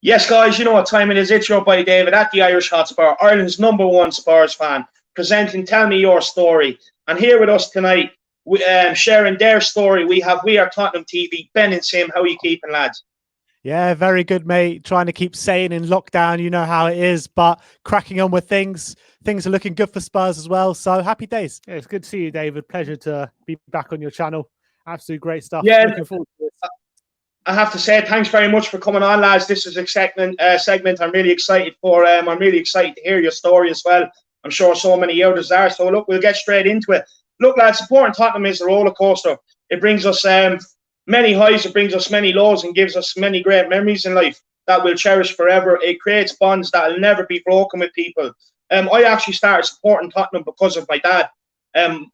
Yes, guys, you know what time it is. It's your boy David at the Irish Hotspur, Ireland's #1 Spurs fan, presenting Tell Me Your Story. And here with us tonight, sharing their story, we are Tottenham TV, Ben and Sim. How are you keeping, lads? Yeah, very good, mate. Trying to keep sane in lockdown. You know how it is, but cracking on with things. Things are looking good for Spurs as well. So happy days. Yeah, it's good to see you, David. Pleasure to be back on your channel. Absolutely great stuff. Yeah, looking forward to this. I have to say thanks very much for coming on, lads. This is a segment I'm really excited for. I'm really excited to hear your story as well. I'm sure so many others are. So look, we'll get straight into it. Look, lads, supporting Tottenham is a roller coaster. It brings us many highs, it brings us many lows, and gives us many great memories in life that we'll cherish forever. It creates bonds that will never be broken with people. I actually started supporting Tottenham because of my dad.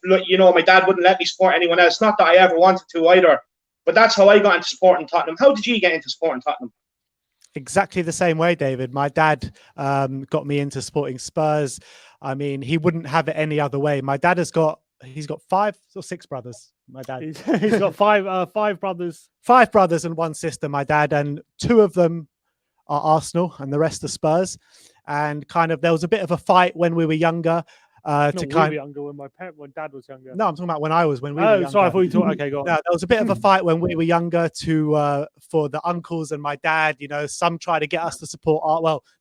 Look, you know, my dad wouldn't let me support anyone else. Not that I ever wanted to either. But that's how I got into supporting Tottenham. How did you get into supporting Tottenham? Exactly the same way, David. My dad got me into supporting Spurs. I mean, he wouldn't have it any other way. My dad he's got 5 or 6 brothers. My dad. He's got five brothers. 5 brothers and 1 sister, my dad, and 2 of them are Arsenal and the rest are Spurs. And kind of there was a bit of a fight when we were younger. Younger when when dad was younger. No, I'm talking about when we were younger. Sorry, I thought you talked. Okay, go on. No, there was a bit of a fight when we were younger for the uncles and my dad. You know, some tried to get us to support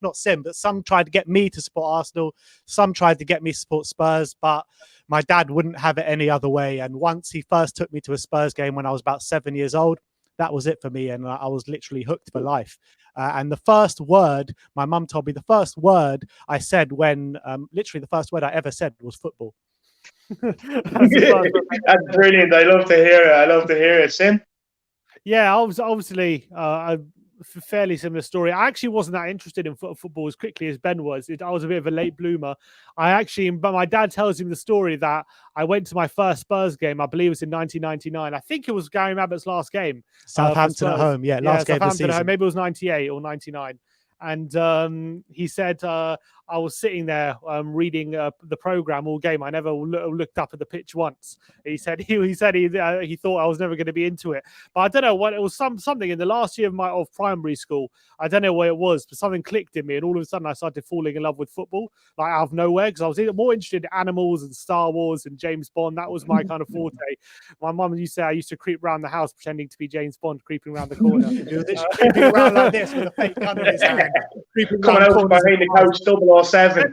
not Sim, but some tried to get me to support Arsenal. Some tried to get me to support Spurs, but my dad wouldn't have it any other way. And once he first took me to a Spurs game when I was about 7 years old, that was it for me, and I was literally hooked for life. And the first word my mum told me, the first word I said literally the first word I ever said was football. That's brilliant. I love to hear it. Sim? Yeah, I was obviously a fairly similar story. I actually wasn't that interested in football as quickly as Ben was. I was a bit of a late bloomer. But my dad tells me the story that I went to my first Spurs game. I believe it was in 1999. I think it was Gary Abbott's last game. Southampton at home. Yeah, last game of the season. At home. Maybe it was 98 or 99. And he said I was sitting there reading the program all game. I never looked up at the pitch once. He said he thought I was never going to be into it. But I don't know what it was. Something in the last year of primary school. I don't know what it was, but something clicked in me, and all of a sudden I started falling in love with football, like out of nowhere, because I was more interested in animals and Star Wars and James Bond. That was my kind of forte. My mum used to say I used to creep around the house pretending to be James Bond, creeping around the corner. He was creeping around like this with a fake gun in his hand. Coming out from behind the couch, 007.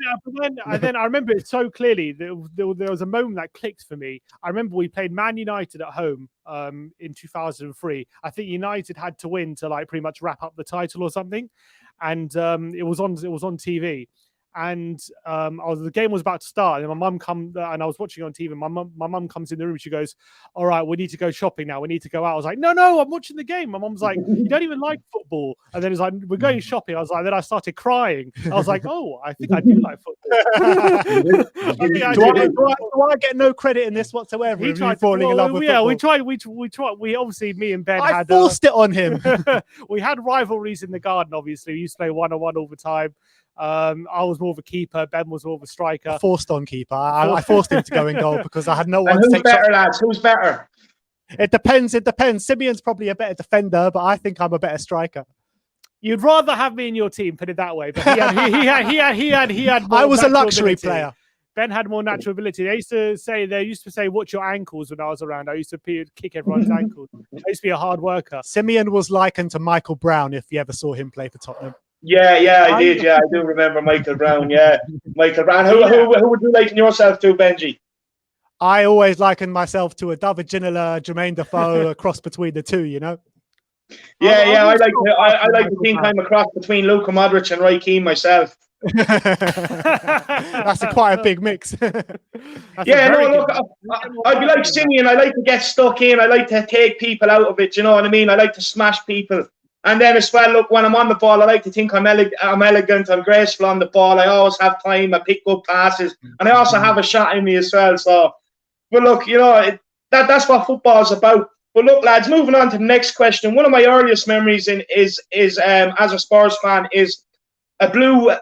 And then I remember it so clearly. There was a moment that clicked for me. I remember we played Man United at home in 2003. I think United had to win to like pretty much wrap up the title or something, and it was on TV. And the game was about to start, and my mum and I was watching on TV. My mum comes in the room. She goes, "All right, we need to go shopping now. We need to go out." I was like, "No, I'm watching the game." My mum's like, "You don't even like football." And then it's like, "We're going shopping." I was like, then I started crying. I was like, "Oh, I think I do like football." Do I get no credit in this whatsoever? He tried falling in love with football. we tried. We obviously, me and Ben I forced it on him. We had rivalries in the garden. Obviously, we used to play 1-on-1 all the time. I was more of a keeper. Ben was more of a striker. Forced on keeper. I forced him to go in goal because I had no one to take better, lads? Who's better? It depends. Simeon's probably a better defender, but I think I'm a better striker. You'd rather have me in your team, put it that way. But he had more I was a luxury ability. player. Ben had more natural ability. They used to say, "Watch your ankles" when I was around. I used to kick everyone's ankles. I used to be a hard worker. Simeon was likened to Michael Brown if you ever saw him play for Tottenham. Yeah, I did. Yeah, I do remember Michael Brown. Yeah, Michael Brown. Who would you liken yourself to, Benji? I always likened myself to a David Ginola, Jermaine Defoe, a cross between the two. You know. Yeah. I like to think I'm a cross between Luka Modric and Robbie Keane myself. That's quite a big mix. Look, I'd be like Simeon. I like to get stuck in. I like to take people out of it. You know what I mean? I like to smash people. And then as well, look, when I'm on the ball, I like to think I'm elegant, I'm graceful on the ball. I always have time. I pick good passes, and I also have a shot in me as well. So, but look, you know, that's what football is about. But look, lads, moving on to the next question. One of my earliest memories is as a Spurs fan is a blue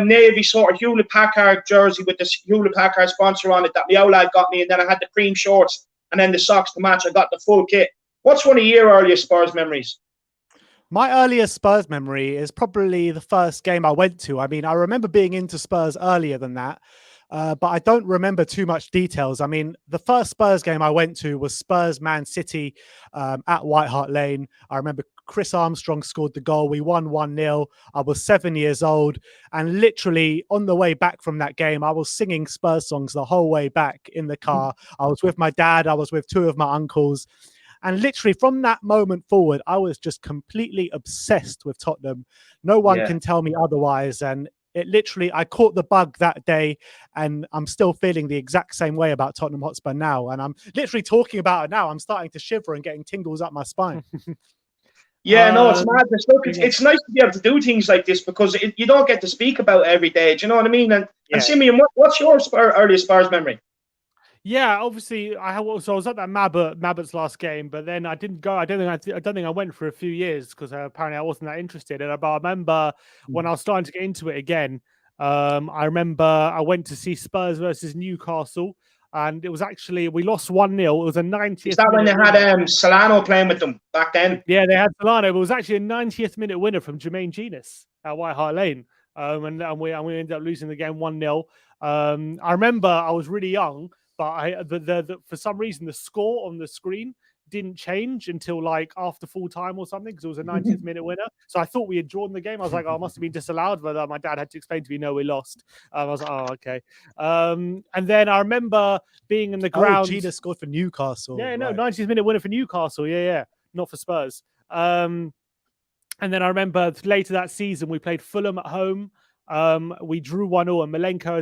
navy sort of Hewlett Packard jersey with the Hewlett Packard sponsor on it that my old lad got me, and then I had the cream shorts and then the socks to match. I got the full kit. What's one of your earliest Spurs memories? My earliest Spurs memory is probably the first game I went to. I mean, I remember being into Spurs earlier than that, but I don't remember too much details. I mean, the first Spurs game I went to was Spurs Man City at White Hart Lane. I remember Chris Armstrong scored the goal. We won 1-0. I was 7 years old. And literally on the way back from that game, I was singing Spurs songs the whole way back in the car. I was with my dad. I was with two of my uncles. And literally from that moment forward, I was just completely obsessed with Tottenham. No one can tell me otherwise. And it literally, I caught the bug that day, and I'm still feeling the exact same way about Tottenham Hotspur now. And I'm literally talking about it now. I'm starting to shiver and getting tingles up my spine. Yeah, no, it's madness. Look, it's nice to be able to do things like this because you don't get to speak about it every day. Do you know what I mean? And Simeon, what's your earliest Spurs memory? Yeah, obviously, I was at that Mabbott's last game, but then I didn't go. I don't think I went for a few years because apparently I wasn't that interested. But I remember when I was starting to get into it again. I remember I went to see Spurs versus Newcastle, and it was actually we lost 1-0. It was a 90th. Is that when they had Solano playing with them back then? Yeah, they had Solano, but it was actually a 90th minute winner from Jermaine Genius at White Hart Lane, and we ended up losing the game 1-0. I remember I was really young. But for some reason, the score on the screen didn't change until like after full time or something because it was a 90th minute winner. So I thought we had drawn the game. I was like, oh, I must have been disallowed. But my dad had to explain to me, no, we lost. I was like, oh, okay. And then I remember being in the ground. Oh, Gina scored for Newcastle. Yeah, no, 90th minute winner for Newcastle. Yeah. Not for Spurs. And then I remember later that season, we played Fulham at home. We drew 1-0, and Milenko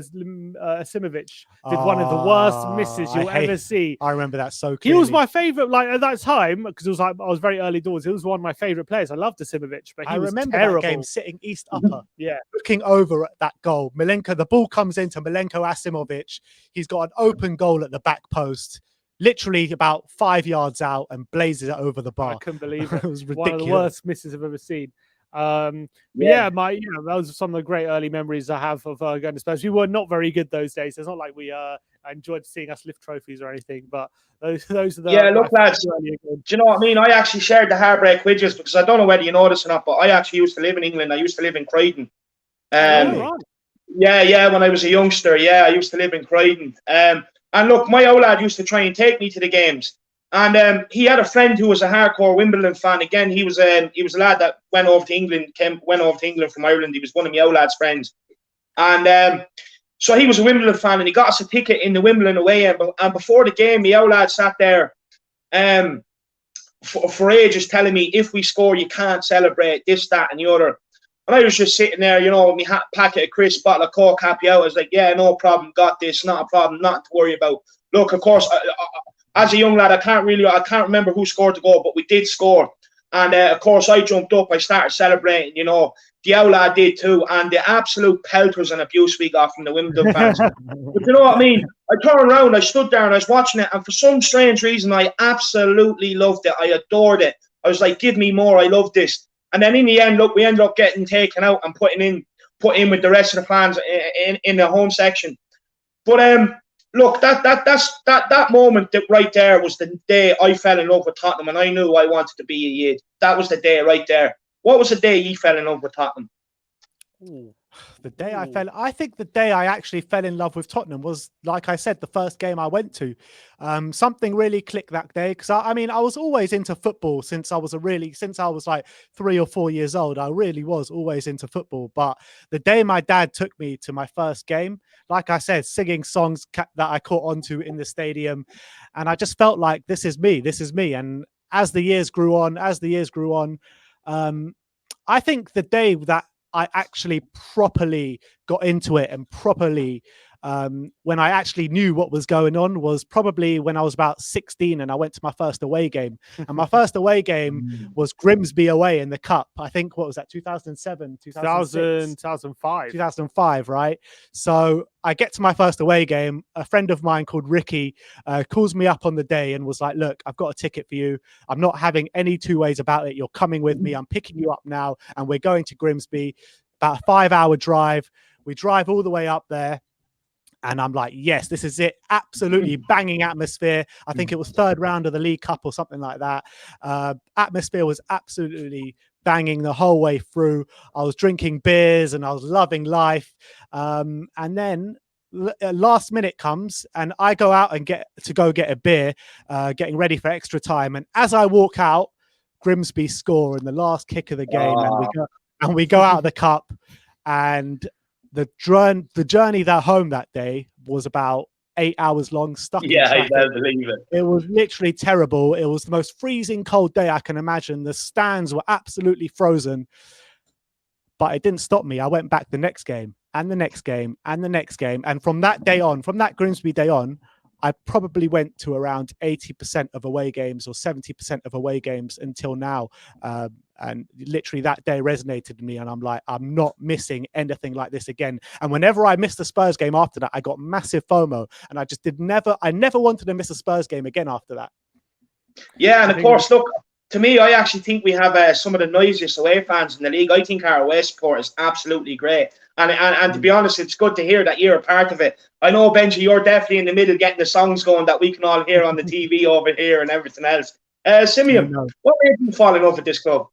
Asimovic did one of the worst misses you'll ever see. I remember that so clearly. He was my favorite, like at that time, because it was like I was very early doors. He was one of my favorite players. I loved Asimovic, but he was remember terrible. That game sitting East Upper, yeah, looking over at that goal. Milenko, the ball comes into Milenko Asimovic. He's got an open goal at the back post. Literally about 5 yards out and blazes it over the bar. I couldn't believe it. It was ridiculous. One of the worst misses I've ever seen. Those are some of the great early memories I have of going to Spurs. We were not very good those days. It's not like we enjoyed seeing us lift trophies or anything, but those are the look, lads. Do you know what I mean? I actually shared the heartbreak with you because I don't know whether you know this or not, but I actually used to live in England. I used to live in Croydon. Right. Yeah, when I was a youngster, I used to live in Croydon. And look, my old lad used to try and take me to the games. And he had a friend who was a hardcore Wimbledon fan. Again, he was a lad that went over to England from Ireland. He was one of my old lad's friends. And so he was a Wimbledon fan, and he got us a ticket in the Wimbledon away end. And before the game, my old lad sat there for ages telling me, if we score, you can't celebrate, this, that, and the other. And I was just sitting there, with my packet of crisps, bottle of Coke, happy out. I was like, yeah, no problem, got this, not a problem, nothing to worry about. Look, of course, as a young lad, I can't remember who scored the goal, but we did score. And of course, I jumped up, I started celebrating, the old lad did too. And the absolute pelters and abuse we got from the Wimbledon fans. But you know what I mean? I turned around, I stood there and I was watching it. And for some strange reason, I absolutely loved it. I adored it. I was like, give me more. I love this. And then in the end, look, we ended up getting taken out and put in with the rest of the fans in the home section. But look, that moment right there was the day I fell in love with Tottenham, and I knew I wanted to be a Yid. That was the day right there. What was the day you fell in love with Tottenham? Ooh. I think the day I actually fell in love with Tottenham was, like I said, the first game I went to. Something really clicked that day because I was always into football since I was like 3 or 4 years old. I really was always into football. But the day my dad took me to my first game, like I said, singing songs that I caught onto in the stadium, and I just felt like this is me. And as the years grew on, I think the day that I actually properly got into it and properly when I actually knew what was going on was probably when I was about 16 and I went to my first away game. And my first away game was Grimsby away in the Cup. I think, what was that, 2007, 2005, right? So I get to my first away game. A friend of mine called Ricky calls me up on the day and was like, look, I've got a ticket for you. I'm not having any two ways about it. You're coming with me. I'm picking you up now. And we're going to Grimsby, about a 5-hour drive. We drive all the way up there. And I'm like, yes, this is it. Absolutely banging atmosphere. I think it was third round of the League Cup or something like that. Atmosphere was absolutely banging the whole way through. I was drinking beers and I was loving life. And then last minute comes and I go out and get a beer, getting ready for extra time. And as I walk out, Grimsby score in the last kick of the game, and we go out of the cup. And the journey home that day was about 8 hours long, stuck in traffic. I believe it. It was literally terrible. It was the most freezing cold day I can imagine. The stands were absolutely frozen. But it didn't stop me. I went back the next game and the next game and the next game. And from that day on, from that Grimsby day on, I probably went to around 80% of away games or 70% of away games until now. And literally that day resonated with me. And I'm like, I'm not missing anything like this again. And whenever I missed the Spurs game after that, I got massive FOMO. And I just I never wanted to miss a Spurs game again after that. Yeah, and of course, look, to me, I actually think we have some of the noisiest away fans in the league. I think our away support is absolutely great. And to be honest, it's good to hear that you're a part of it. I know, Benji, you're definitely in the middle getting the songs going that we can all hear on the TV over here and everything else. Simeon, what made you fall in love with this club?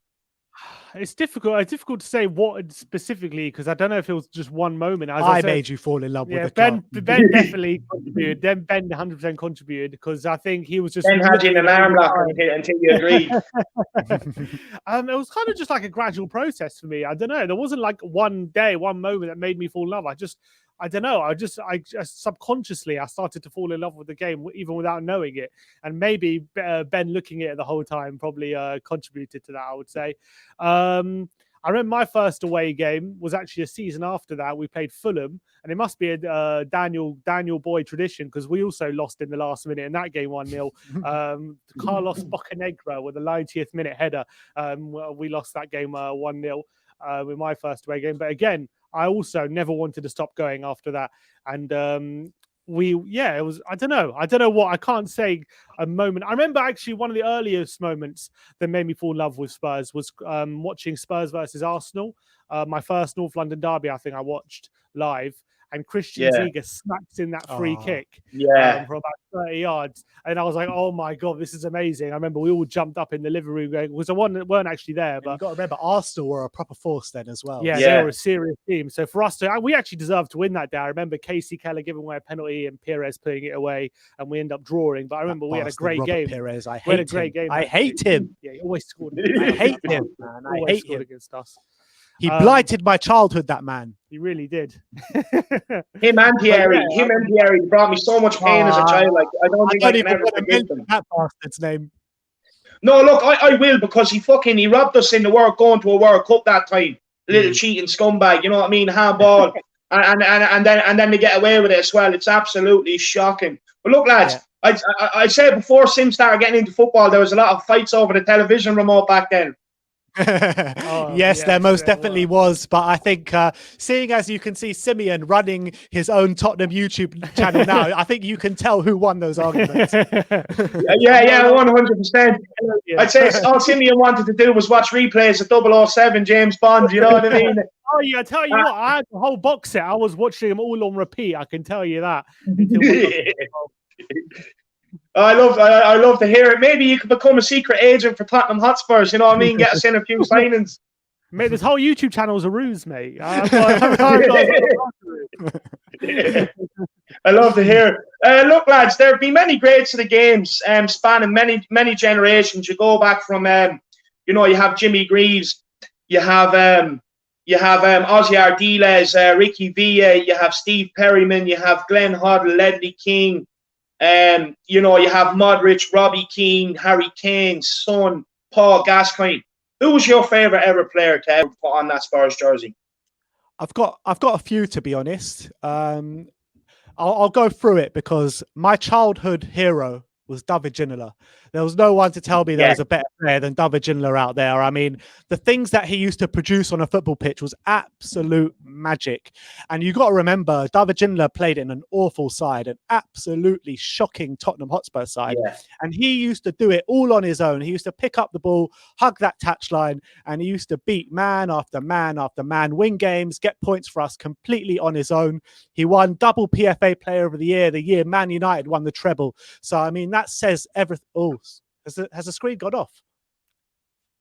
It's difficult. It's difficult to say what specifically because I don't know if it was just one moment. As I made you fall in love with the Ben. club. Ben definitely contributed. Then Ben 100% contributed because I think he was just. Ben had you in an arm lock until you agreed. It was kind of just like a gradual process for me. I don't know. There wasn't like one day, one moment that made me fall in love. I don't know. I just subconsciously I started to fall in love with the game even without knowing it. And maybe Ben looking at it the whole time probably contributed to that, I would say. I remember my first away game was actually a season after that. We played Fulham, and it must be a Daniel Boy tradition because we also lost in the last minute in that game 1-0. Carlos Bocanegra with a 90th minute header. We lost that game 1-0 with my first away game. But again, I also never wanted to stop going after that. And it was, I don't know what, I can't say a moment. I remember actually one of the earliest moments that made me fall in love with Spurs was watching Spurs versus Arsenal. My first North London derby, I think I watched live. And Christian Ziege smacks in that free kick from about 30 yards. And I was like, oh my God, this is amazing. I remember we all jumped up in the living room going, because the one that weren't actually there. But you've got to remember, Arsenal were a proper force then as well. Yeah, they were a serious team. So for us we actually deserved to win that day. I remember Casey Keller giving away a penalty and Perez putting it away, and we ended up drawing. But I remember we had a great game. Perez, I hate him. I hate him. Yeah, he always scored. I hate him, man. I hate him against us. He blighted my childhood, that man. He really did. Him and Thierry brought me so much pain as a child. Like I don't think I can ever forgive them. That bastard's name. No, look, I will because he robbed us in the going to a World Cup that time. Little cheating scumbag, you know what I mean? Handball, and then they get away with it as well. It's absolutely shocking. But look, lads, I said before Sim started getting into football, there was a lot of fights over the television remote back then. Yes, there most definitely was. But I think seeing as you can see Simeon running his own Tottenham YouTube channel now, I think you can tell who won those arguments. Yeah, 100%. I'd say all Simeon wanted to do was watch replays of 007 James Bond, you know what I mean? Oh yeah, I tell you what, I had the whole box set. I was watching them all on repeat, I can tell you that. I love to hear it. Maybe you could become a secret agent for Tottenham Hotspurs, you know what I mean? Get us in a few signings. Mate, this whole YouTube channel is a ruse, mate. I love to hear it. Look, lads, there have been many greats of the games, spanning many generations. You go back from, you have Jimmy Greaves, you have Ozzy Ardiles, Ricky Villa, you have Steve Perryman, you have Glenn Hoddle, Ledley King. You have Modric, Robbie Keane, Harry Kane, Son, Paul Gascoigne. Who was your favourite ever player to ever put on that Spurs jersey? I've got a few, to be honest. I'll go through it because my childhood hero was David Ginola. There was no one to tell me there was a better player than David Ginola out there. I mean, the things that he used to produce on a football pitch was absolute magic. And you got to remember, David Ginola played in an awful side, an absolutely shocking Tottenham Hotspur side. Yeah. And he used to do it all on his own. He used to pick up the ball, hug that touchline, and he used to beat man after man after man, win games, get points for us completely on his own. He won double PFA Player of the year Man United won the treble. So, I mean, that says everything. Oh, has the screen gone off?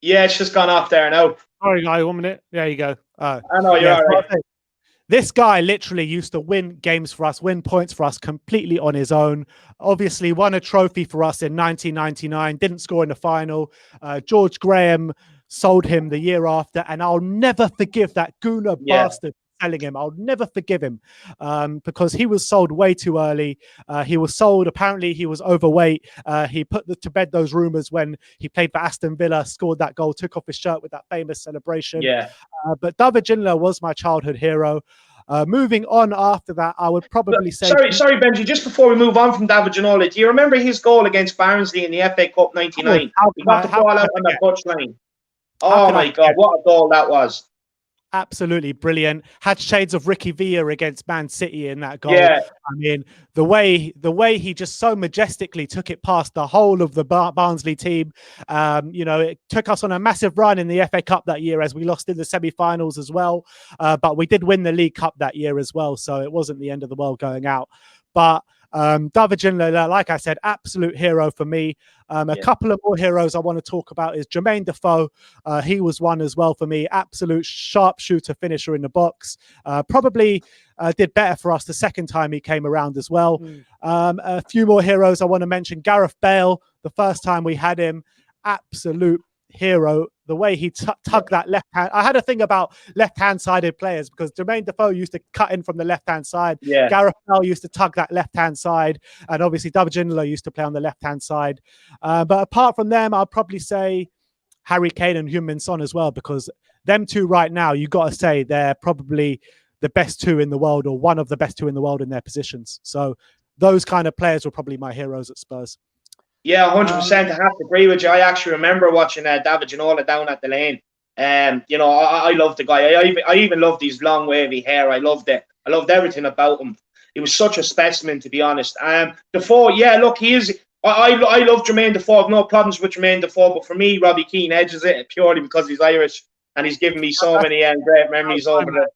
Yeah, it's just gone off there now. Sorry, guy, 1 minute. There you go. I know you're all right. This guy literally used to win games for us, win points for us completely on his own. Obviously won a trophy for us in 1999, didn't score in the final. George Graham sold him the year after, and I'll never forgive that Gooner bastard selling him. I'll never forgive him because he was sold way too early. He was sold, apparently he was overweight. He put to bed those rumours when he played for Aston Villa, scored that goal, took off his shirt with that famous celebration. Yeah. But David Ginola was my childhood hero. Moving on after that, I would probably say... Sorry, Benji, just before we move on from David Ginola, do you remember his goal against Barnsley in the FA Cup 99? He got the ball out on the touchline. Oh my God, what a goal that was. Absolutely brilliant. Had shades of Ricky Villa against Man City in that goal. Yeah. I mean, the way he just so majestically took it past the whole of the Barnsley team. You know, it took us on a massive run in the FA Cup that year as we lost in the semi-finals as well. But we did win the League Cup that year as well, so it wasn't the end of the world going out. But David Ginola, like I said, absolute hero for me. A couple of more heroes I want to talk about is Jermaine Defoe. He was one as well for me. Absolute sharpshooter finisher in the box. Probably did better for us the second time he came around as well. A few more heroes I want to mention. Gareth Bale, the first time we had him, absolute hero. The way he tugged that left hand. I had a thing about left-hand sided players because Jermaine Defoe used to cut in from the left-hand side. Yeah. Gareth Bale used to tug that left-hand side. And obviously David Ginola used to play on the left-hand side. But apart from them, I'll probably say Harry Kane and Heung-min Son as well, because them two right now, you got to say they're probably the best two in the world, or one of the best two in the world in their positions. So those kind of players were probably my heroes at Spurs. Yeah, 100%. I have to agree with you. I actually remember watching David Ginola down at the Lane. You know, I loved the guy. I even loved his long wavy hair. I loved it. I loved everything about him. He was such a specimen, to be honest. Defoe, yeah, look, he is. I love Jermaine Defoe. I have no problems with Jermaine Defoe, but for me, Robbie Keane edges it purely because he's Irish and he's given me so many great memories over there.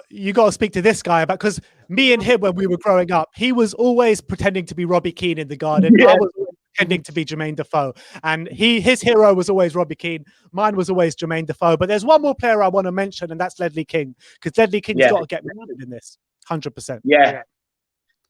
You got to speak to this guy about, because me and him when we were growing up, he was always pretending to be Robbie Keane in the garden. Yeah. I was pretending to be Jermaine Defoe, and his hero was always Robbie Keane. Mine was always Jermaine Defoe. But there's one more player I want to mention, and that's Ledley King, because Ledley King's got to get mentioned in this, 100%. Yeah,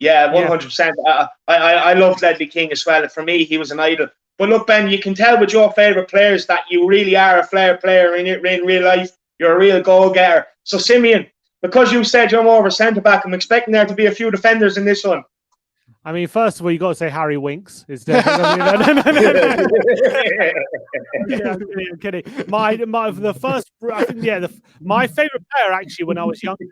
100%. I loved Ledley King as well. For me, he was an idol. But look, Ben, you can tell with your favourite players that you really are a flair player in real life. You're a real goal-getter. So, Simeon, because you said you're more of a centre-back, I'm expecting there to be a few defenders in this one. I mean, first of all, you got to say Harry Winks. Is definitely no. I'm kidding. My favorite player actually when I was younger,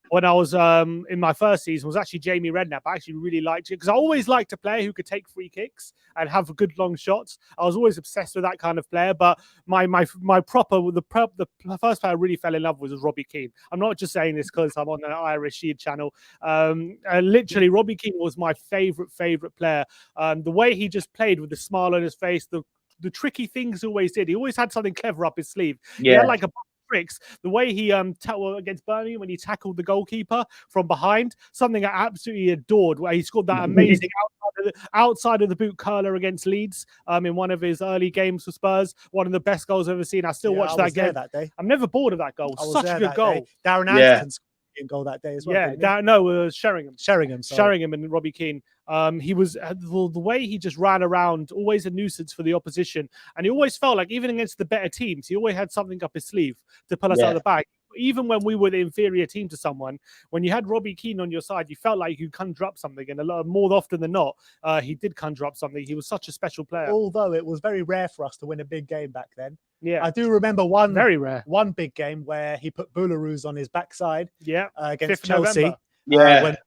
when I was in my first season, was actually Jamie Redknapp. I actually really liked it because I always liked a player who could take free kicks and have good long shots. I was always obsessed with that kind of player. But the first player I really fell in love with was Robbie Keane. I'm not just saying this because I'm on the Irish Sheed channel. Literally, Robbie Keane was my favorite player. The way he just played with the smile on his face, the tricky things he always did. He always had something clever up his sleeve. Yeah. He had like a tricks. The way he against Birmingham when he tackled the goalkeeper from behind, something I absolutely adored. Where he scored that amazing outside of the boot curler against Leeds in one of his early games for Spurs. One of the best goals I've ever seen. I still watch that game that day. I'm never bored of that goal. Such a good goal. Day. Darren Anderson's goal that day as well. Sheringham. Sheringham and Robbie Keane. He was the way he just ran around, always a nuisance for the opposition, and he always felt like even against the better teams, he always had something up his sleeve to pull us out of the bag. Even when we were the inferior team to someone, when you had Robbie Keane on your side, you felt like you could conjure up something, and more often than not, he did conjure up something. He was such a special player. Although it was very rare for us to win a big game back then. Yeah, I do remember one big game where he put Boularus on his backside. Against Chelsea. November. When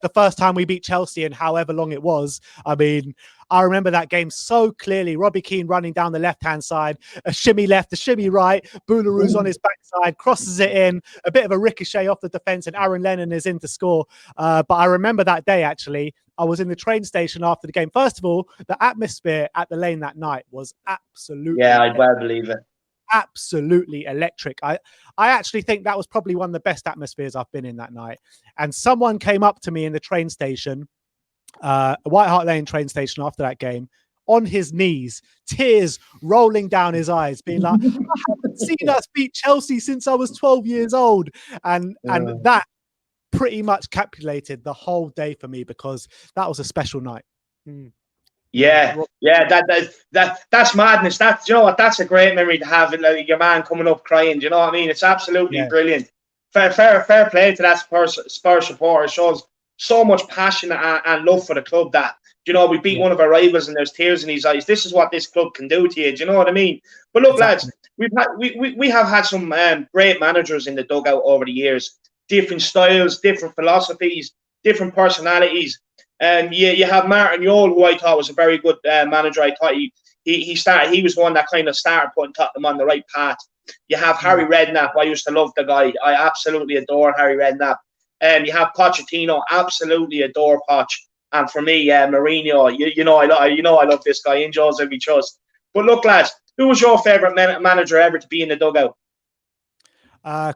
the first time we beat Chelsea and however long it was. I mean, I remember that game so clearly. Robbie Keane running down the left-hand side, a shimmy left, a shimmy right, Boularus on his backside, crosses it in, a bit of a ricochet off the defence, and Aaron Lennon is in to score. But I remember that day, actually. I was in the train station after the game. First of all, the atmosphere at the Lane that night was absolutely... Yeah, I'd well believe it. Absolutely electric. I actually think that was probably one of the best atmospheres I've been in that night. And someone came up to me in the train station, White Hart Lane train station after that game, on his knees, tears rolling down his eyes, being like, I haven't seen us beat Chelsea since I was 12 years old. And that pretty much capitulated the whole day for me, because that was a special night. Yeah, that's madness. That's, you know what, that's a great memory to have, like your man coming up crying. Do you know what I mean? It's absolutely brilliant. Fair play to that Spurs supporter. It shows so much passion and love for the club that, you know, we beat one of our rivals and there's tears in his eyes. This is what this club can do to you. Do you know what I mean? But look, lads, we have had some great managers in the dugout over the years. Different styles, different philosophies, different personalities. You have Martin Jol, who I thought was a very good manager. I thought he was the one that kind of started putting Tottenham on the right path. You have Harry Redknapp. I used to love the guy. I absolutely adore Harry Redknapp. You have Pochettino. Absolutely adore Poch. And for me, Mourinho. You know I love this guy. In Jose we trust. But look, lads, who was your favourite manager ever to be in the dugout?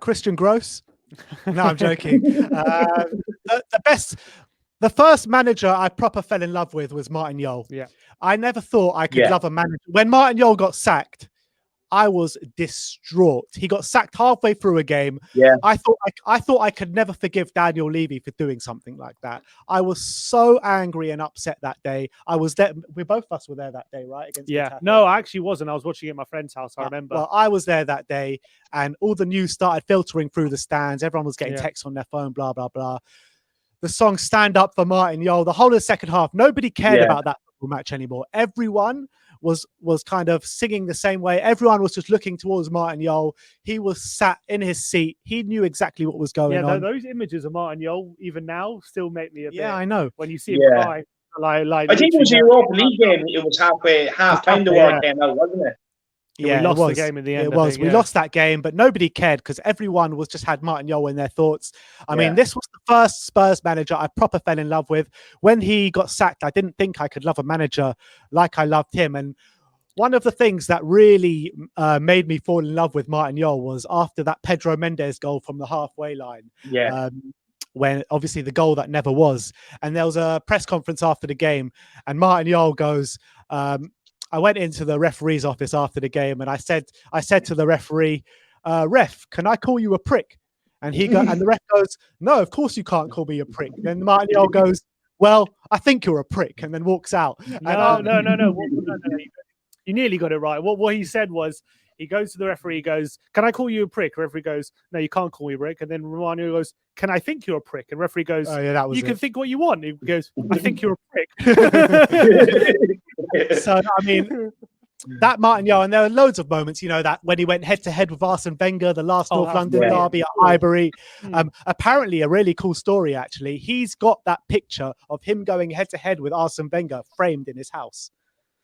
Christian Gross. No, I'm joking. The first manager I proper fell in love with was Martin Jol. Yeah. I never thought I could love a manager. When Martin Jol got sacked, I was distraught. He got sacked halfway through a game. Yeah. I thought I could never forgive Daniel Levy for doing something like that. I was so angry and upset that day. I was there. Both of us were there that day, right? Against No, I actually wasn't. I was watching it at my friend's house. I remember. Well, I was there that day, and all the news started filtering through the stands. Everyone was getting texts on their phone, blah, blah, blah. The song Stand Up for Martin Jol, the whole of the second half, nobody cared about that football match anymore. Everyone was kind of singing the same way. Everyone was just looking towards Martin Jol. He was sat in his seat. He knew exactly what was going on. Those images of Martin Jol, even now, still make me a bit. Yeah, I know. When you see him cry, like I think it was a Europa League game. It was half time the war came out, wasn't it? Yeah, we lost the game in the end. It was. We lost that game, but nobody cared because everyone was just had Martin Jol in their thoughts. I mean, this was the first Spurs manager I proper fell in love with. When he got sacked, I didn't think I could love a manager like I loved him. And one of the things that really made me fall in love with Martin Jol was after that Pedro Mendes goal from the halfway line. Yeah. When obviously the goal that never was. And there was a press conference after the game, and Martin Jol goes, I went into the referee's office after the game, and I said to the referee, "Ref, can I call you a prick?" And and the ref goes, "No, of course you can't call me a prick." Then Martin Jol goes, "Well, I think you're a prick," and then walks out. No. You nearly got it right. What he said was, he goes to the referee, goes, "Can I call you a prick?" Referee goes, "No, you can't call me a prick." And then Martin goes, "Can I think you're a prick?" And referee goes, "Oh yeah, that was you it. can think what you want." He goes, "I think you're a prick." So I mean, that Martin Jol, and there are loads of moments, you know, that when he went head to head with Arsene Wenger, the last North London derby at Highbury. Apparently, a really cool story. Actually, he's got that picture of him going head to head with Arsene Wenger framed in his house.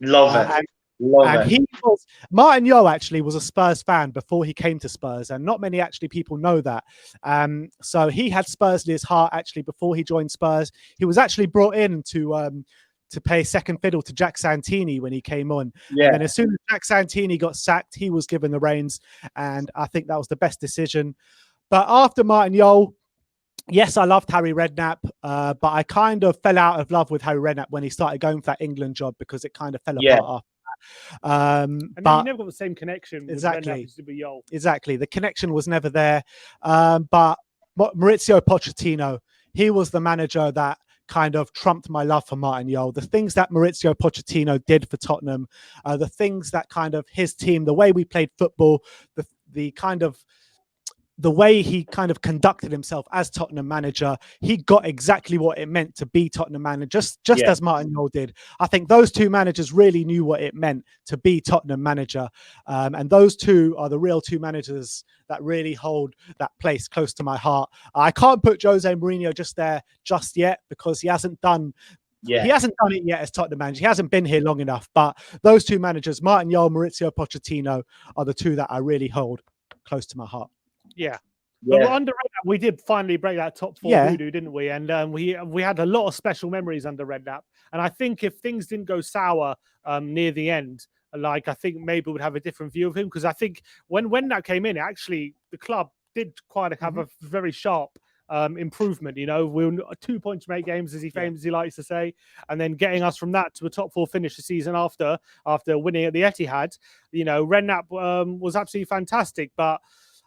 Love it. Martin Jol actually was a Spurs fan before he came to Spurs, and not many actually people know that. So he had Spurs in his heart actually before he joined Spurs. He was actually brought in to play second fiddle to Jack Santini when he came on. Yeah. And then as soon as Jack Santini got sacked, he was given the reins, and I think that was the best decision. But after Martin Jol, yes, I loved Harry Redknapp, but I kind of fell out of love with Harry Redknapp when he started going for that England job, because it kind of fell apart after. And then you never got the same connection with exactly. Jol. Exactly. The connection was never there. But Maurizio Pochettino, he was the manager that kind of trumped my love for Martin Jol. The things that Maurizio Pochettino did for Tottenham, the things that kind of his team, the way we played football, the kind of the way he kind of conducted himself as Tottenham manager, he got exactly what it meant to be Tottenham manager, just as Martin Jol did. I think those two managers really knew what it meant to be Tottenham manager. And those two are the real two managers that really hold that place close to my heart. I can't put Jose Mourinho just yet, because he hasn't done it yet as Tottenham manager. He hasn't been here long enough. But those two managers, Martin Jol, Maurizio Pochettino, are the two that I really hold close to my heart. Yeah. But under Redknapp, we did finally break that top four voodoo, didn't we? And we had a lot of special memories under Redknapp. And I think if things didn't go sour near the end, I think maybe we'd have a different view of him, because I think when that came in, actually the club did quite have a very sharp improvement. You know, we're 2 points from 8 games, as he famously likes to say, and then getting us from that to a top 4 finish the season after winning at the Etihad. You know, Redknapp was absolutely fantastic, but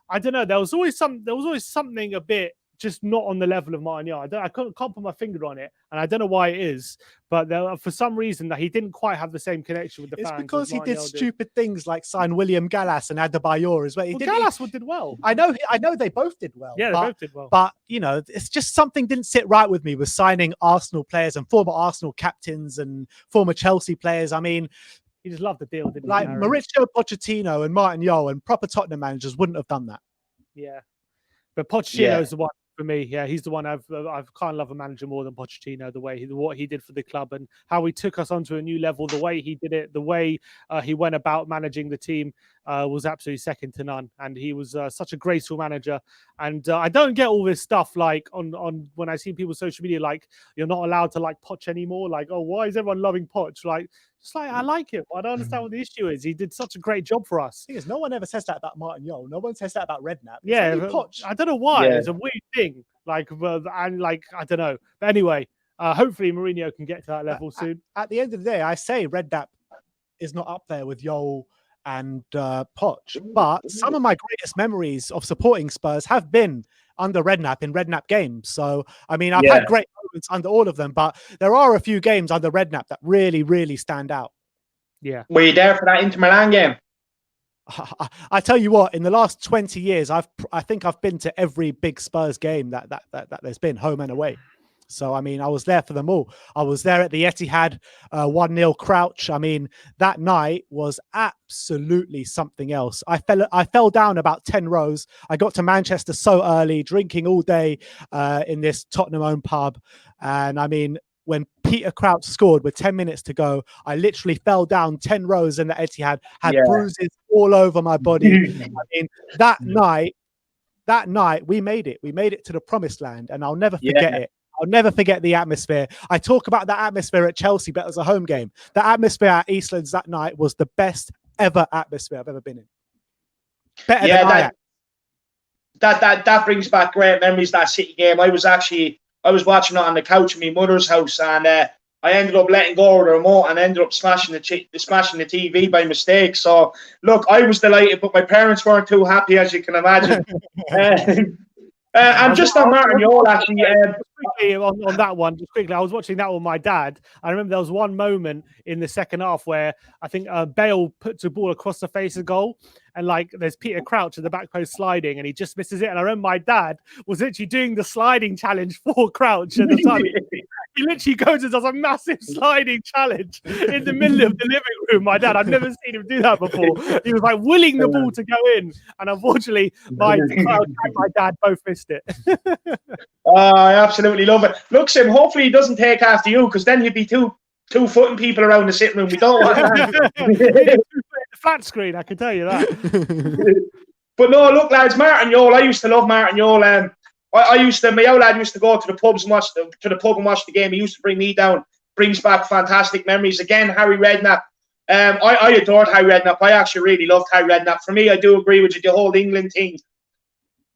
I don't know. There was always something a bit just not on the level of Martin Yard. I can't put my finger on it, and I don't know why it is, but for some reason that he didn't quite have the same connection with the fans. It's because he did stupid things like sign William Gallas and Adebayor as well. Gallas did well. I know they both did well. Yeah, they both did well. But you know, it's just something didn't sit right with me with signing Arsenal players and former Arsenal captains and former Chelsea players. I mean, he just loved the deal, didn't he? Like Mauricio Pochettino and Martin Yeo and proper Tottenham managers wouldn't have done that. Yeah, but Pochettino's the one. For me, yeah, he's the one I've kind of love a manager more than Pochettino. The way what he did for the club and how he took us onto a new level, the way he did it, the way he went about managing the team was absolutely second to none. And he was such a graceful manager. And I don't get all this stuff like on when I see people on social media like you're not allowed to like Poch anymore. Like, oh, why is everyone loving Poch? Like, just like I like him. I don't understand what the issue is. He did such a great job for us. The thing is, no one ever says that about Martin Yeo. No one says that about Redknapp. Yeah, I don't know why. It's a weird thing. Like, and like I don't know. But anyway, hopefully Mourinho can get to that level soon. At the end of the day, I say Redknapp is not up there with Yeo and Poch, but some of my greatest memories of supporting Spurs have been under Redknapp in Redknapp games. So I mean, I've had great moments under all of them, but there are a few games under Redknapp that really, really stand out. Yeah. Were you there for that Inter Milan game? I tell you what, in the last 20 years, I think I've been to every big Spurs game that there's been, home and away. So, I mean, I was there for them all. I was there at the Etihad, 1-0 crouch. I mean, that night was absolutely something else. I fell down about 10 rows. I got to Manchester so early, drinking all day in this Tottenham-owned pub. And, I mean, when Peter Crouch scored with 10 minutes to go, I literally fell down 10 rows in the Etihad, had bruises all over my body. I mean, that night, we made it. We made it to the promised land, and I'll never forget it. I'll never forget the atmosphere. I talk about that atmosphere at Chelsea, but it was a home game. The atmosphere at Eastlands that night was the best ever atmosphere I've ever been in. Better than Ajax. That brings back great memories, that City game. I was watching it on the couch in my mother's house, and I ended up letting go of the remote and ended up smashing the TV by mistake. So, look, I was delighted, but my parents weren't too happy, as you can imagine. And just on Martin Yeo, actually. On that one, just quickly, I was watching that with my dad. I remember there was one moment in the second half where I think Bale puts a ball across the face of goal, and like there's Peter Crouch at the back post sliding, and he just misses it. And I remember my dad was literally doing the sliding challenge for Crouch at the time. He literally goes and does a massive sliding challenge in the middle of the living room. My dad, I've never seen him do that before. He was like willing the ball to go in, and unfortunately, my Crouch and my dad both missed it. I absolutely love it. Look, Sim, hopefully he doesn't take after you, because then you'd be two-footing people around the sitting room. We don't want that. Flat screen, I can tell you that. But no, look, lads, Martin Yeo, I used to love Martin Yeo. My old lad used to go to the pub and watch the game. He used to bring me down. Brings back fantastic memories. Again, Harry Redknapp. I adored Harry Redknapp. I actually really loved Harry Redknapp. For me, I do agree with you. The whole England thing,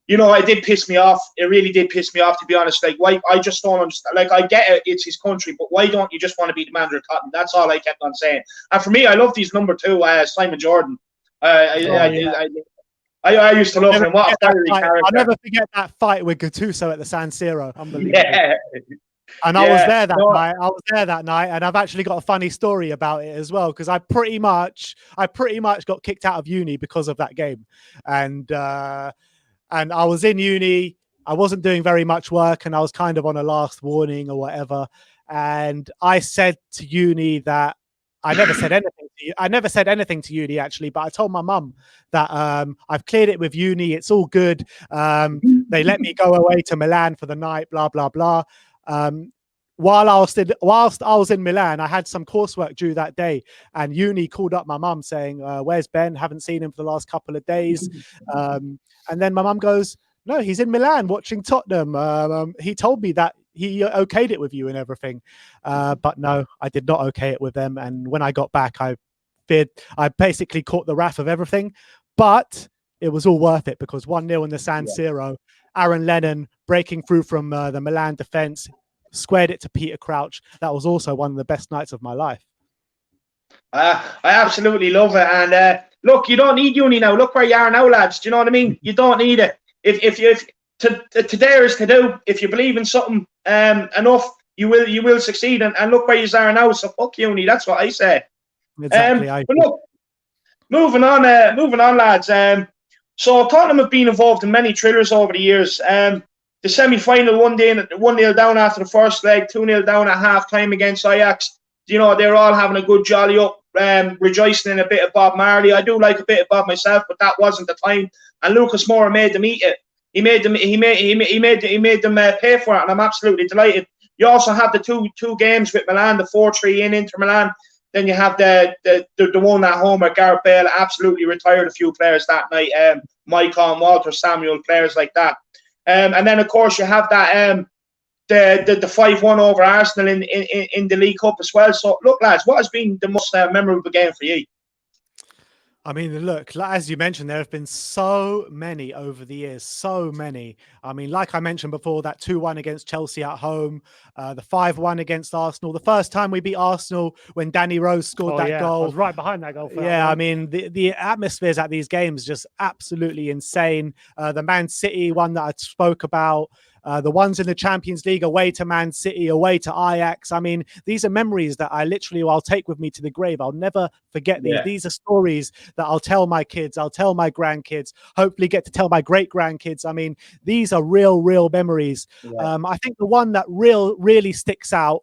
you know, it did piss me off. It really did piss me off, to be honest. Like, why? I just don't understand. Like, I get it, it's his country, but why don't you just want to be the manager of Tottenham? That's all I kept on saying. And for me, I loved his number 2, Simon Jordan. I used to love him. What a fiery character. I'll never forget that fight with Gattuso at the San Siro. Unbelievable. Yeah. And I was there that night. I was there that night, and I've actually got a funny story about it as well, because I pretty much got kicked out of uni because of that game. And I was in uni. I wasn't doing very much work, and I was kind of on a last warning or whatever. And I said to uni that I never said anything to you. I never said anything to uni, actually, but I told my mum that I've cleared it with uni. It's all good. They let me go away to Milan for the night, blah, blah, blah. Whilst I was in Milan, I had some coursework due that day, and uni called up my mum saying, where's Ben? Haven't seen him for the last couple of days. And then my mum goes, no, he's in Milan watching Tottenham. He told me that he okayed it with you and everything. But no, I did not okay it with them. And when I got back, I basically caught the wrath of everything. But it was all worth it, because 1-0 in the San Siro, Aaron Lennon breaking through from the Milan defence, squared it to Peter Crouch. That was also one of the best nights of my life. I absolutely love it. And look, you don't need uni now. Look where you are now, lads. Do you know what I mean? You don't need it. If to dare is to do. If you believe in something enough, you will succeed. And look where you are now. So fuck uni. That's what I say. Exactly. But look, moving on, lads. So Tottenham have been involved in many thrillers over the years. The semi-final 1-0 down after the first leg, 2-0 down at half-time against Ajax. You know, they're all having a good jolly up, rejoicing in a bit of Bob Marley. I do like a bit of Bob myself, but that wasn't the time. And Lucas Moura made them eat it. He made them pay for it, and I'm absolutely delighted. You also have the two games with Milan, the 4-3 in Inter Milan. Then you have the one at home where Gareth Bale absolutely retired a few players that night. Maicon, Walter, Samuel, players like that. And then of course you have that the 5-1 over Arsenal in the League Cup as well. So look, lads, what has been the most memorable game for you? I mean, look, as you mentioned, there have been so many over the years, so many. I mean, like I mentioned before, that 2-1 against Chelsea at home, the 5-1 against Arsenal. The first time we beat Arsenal when Danny Rose scored that goal. I was right behind that goal. I mean, the atmospheres at these games just absolutely insane. The Man City one that I spoke about. The ones in the Champions League away to Man City, away to Ajax. I mean, these are memories that I'll take with me to the grave. I'll never forget these. Yeah. These are stories that I'll tell my kids, I'll tell my grandkids, hopefully get to tell my great-grandkids. I mean, these are real memories. Yeah. I think the one that really sticks out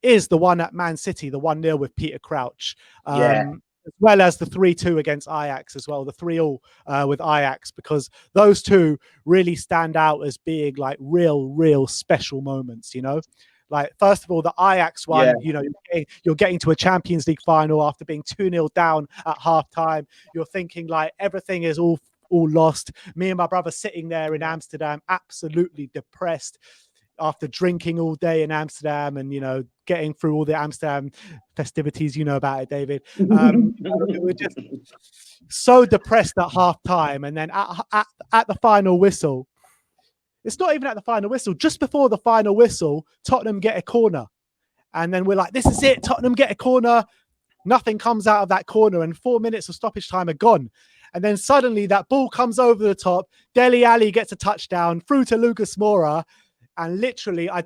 is the one at Man City, the 1-0 with Peter Crouch. As well as the 3-2 against Ajax as well, the 3-3 with Ajax, because those two really stand out as being like real special moments, you know? Like, first of all, the Ajax one, you know, you're getting to a Champions League final after being 2-0 down at halftime. You're thinking like everything is all lost. Me and my brother sitting there in Amsterdam, absolutely depressed after drinking all day in Amsterdam and, you know, getting through all the Amsterdam festivities. You know about it, David. We were just so depressed at half time. And then at the final whistle, it's not even at the final whistle, just before the final whistle, Tottenham get a corner. And then we're like, this is it. Tottenham get a corner. Nothing comes out of that corner. And 4 minutes of stoppage time are gone. And then suddenly that ball comes over the top. Dele Alli gets a touchdown through to Lucas Moura. And literally, I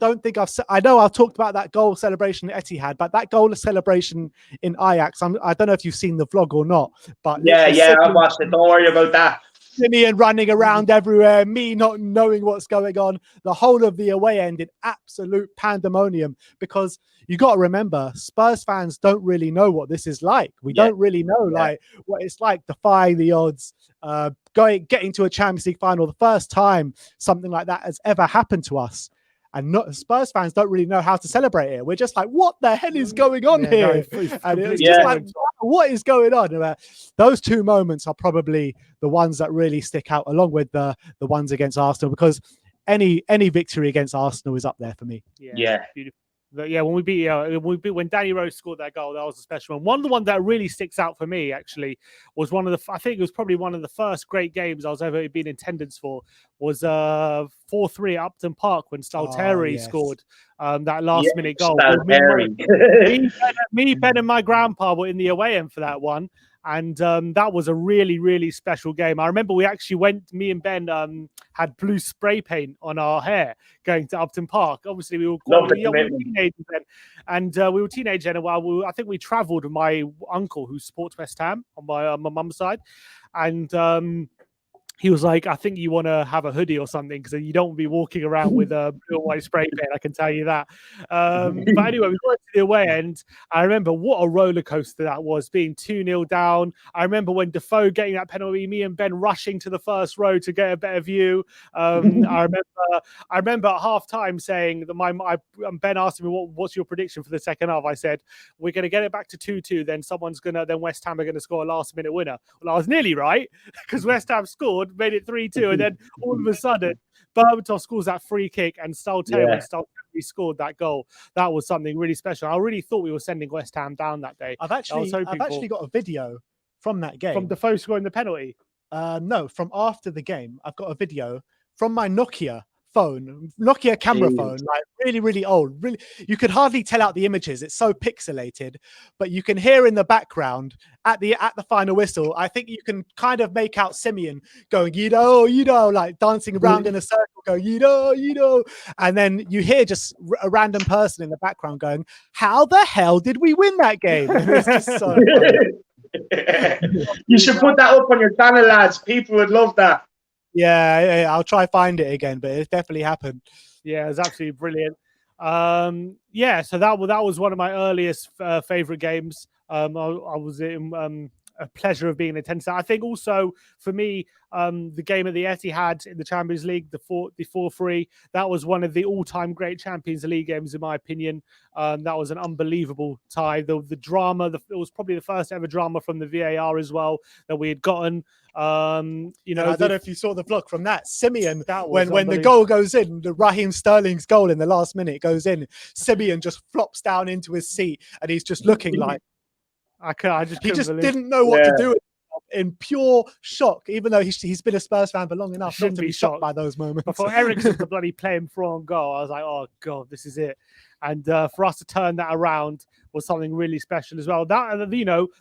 know I've talked about that goal celebration at Etihad, but that goal celebration in Ajax, I don't know if you've seen the vlog or not. But yeah, I watched it. Don't worry about that. Simeon running around everywhere, me not knowing what's going on. The whole of the away end in absolute pandemonium, because you got to remember, Spurs fans don't really know what this is like. We don't really know like what it's like, defying the odds, getting to a Champions League final, the first time something like that has ever happened to us. And Spurs fans don't really know how to celebrate it. We're just like, what the hell is going on here? And it's just like, what is going on? Those two moments are probably the ones that really stick out, along with the ones against Arsenal, because any victory against Arsenal is up there for me. Yeah. Beautiful. But yeah, when Danny Rose scored that goal, that was a special one. One of the ones that really sticks out for me actually was I think it was probably one of the first great games I was ever been in attendance for, was 4-3 at Upton Park when Stalteri scored that last minute goal. Me, Ben, and my grandpa were in the away end for that one. And that was a really special game. I remember me and Ben had blue spray paint on our hair going to Upton Park. Obviously, we were teenagers then. And we were teenagers. And I think we travelled with my uncle who supports West Ham on my mum's side. And he was like, I think you want to have a hoodie or something because you don't want to be walking around with a blue and white spray paint, I can tell you that. But anyway, we got to the away end. I remember what a roller coaster that was, being 2-0 down. I remember when Defoe getting that penalty, me and Ben rushing to the first row to get a better view. I remember at half time saying that Ben asked me, what's your prediction for the second half? I said, we're going to get it back to 2-2. Then West Ham are going to score a last minute winner. Well, I was nearly right, because West Ham scored, made it 3-2, and then all of a sudden Berbatov scores that free kick and Stalteri scored that goal. That was something really special. I really thought we were sending West Ham down that day. I've actually got a video from that game. From Defoe scoring the penalty? No, from after the game. I've got a video from my Nokia phone, Nokia camera Jeez. phone, like really, really old. Really, you could hardly tell out the images. It's so pixelated, but you can hear in the background at the final whistle. I think you can kind of make out Simeon going, like dancing around in a circle, going, and then you hear just a random person in the background going, "How the hell did we win that game?" And it's just so funny. You should put that up on your channel, lads. People would love that. Yeah, I'll try find it again, but it definitely happened. Yeah, it's absolutely brilliant. Yeah, so that was one of my earliest favorite games. I was in a pleasure of being in attendance. I think also for me, the game at the Etihad in the Champions League, the 4-3, that was one of the all-time great Champions League games in my opinion. That was an unbelievable tie. The drama, it was probably the first ever drama from the VAR as well that we had gotten. I don't know if you saw the vlog from that. Simeon, that when the goal goes in, the Raheem Sterling's goal in the last minute goes in, Simeon just flops down into his seat and he's just looking like he just didn't know what to do in pure shock, even though he's been a Spurs fan for long enough not to be shocked by those moments. Before Eriksen to bloody play him through on goal, I was like, oh God, this is it. And for us to turn that around was something really special as well. That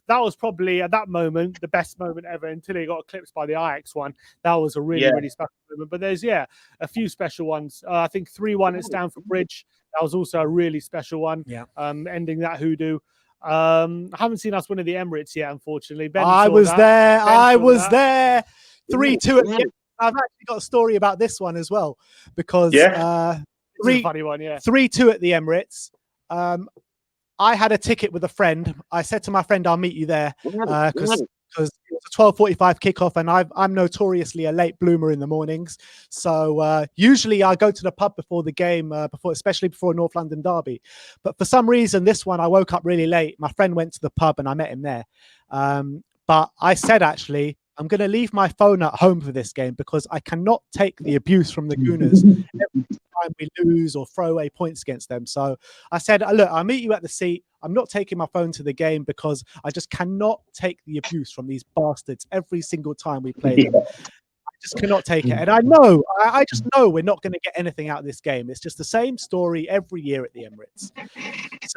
was probably at that moment the best moment ever until he got eclipsed by the Ajax one. That was a really, really special moment. But there's a few special ones. I think 3-1 at Stamford Bridge. That was also a really special one. Yeah. Ending that hoodoo. I haven't seen us win at the Emirates yet, unfortunately. I was there. 3-2 at the end. I've actually got a story about this one as well because 3-2 at the Emirates. I had a ticket with a friend. I said to my friend, "I'll meet you there," because it was a 12:45 kickoff, and I'm notoriously a late bloomer in the mornings. So usually I go to the pub before the game, especially before a North London derby. But for some reason, this one I woke up really late. My friend went to the pub, and I met him there. But I said, actually, I'm going to leave my phone at home for this game because I cannot take the abuse from the Gooners every time we lose or throw away points against them. So I said, look, I'll meet you at the seat. I'm not taking my phone to the game because I just cannot take the abuse from these bastards every single time we play them. I just cannot take it. And I just know we're not going to get anything out of this game. It's just the same story every year at the Emirates.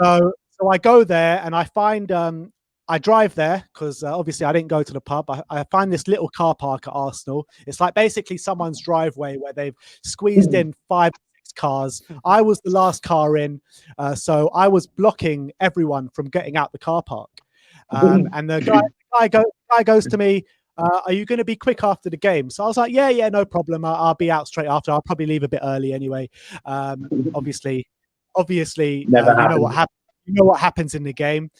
So I go there and I find... I drive there because obviously I didn't go to the pub. I find this little car park at Arsenal. It's like basically someone's driveway where they've squeezed in 5 or 6 cars. I was the last car in, so I was blocking everyone from getting out the car park. And the guy goes to me, "Are you going to be quick after the game?" So I was like, yeah, no problem. I'll be out straight after. I'll probably leave a bit early anyway. Obviously, you know what happened. You know what happens in the game.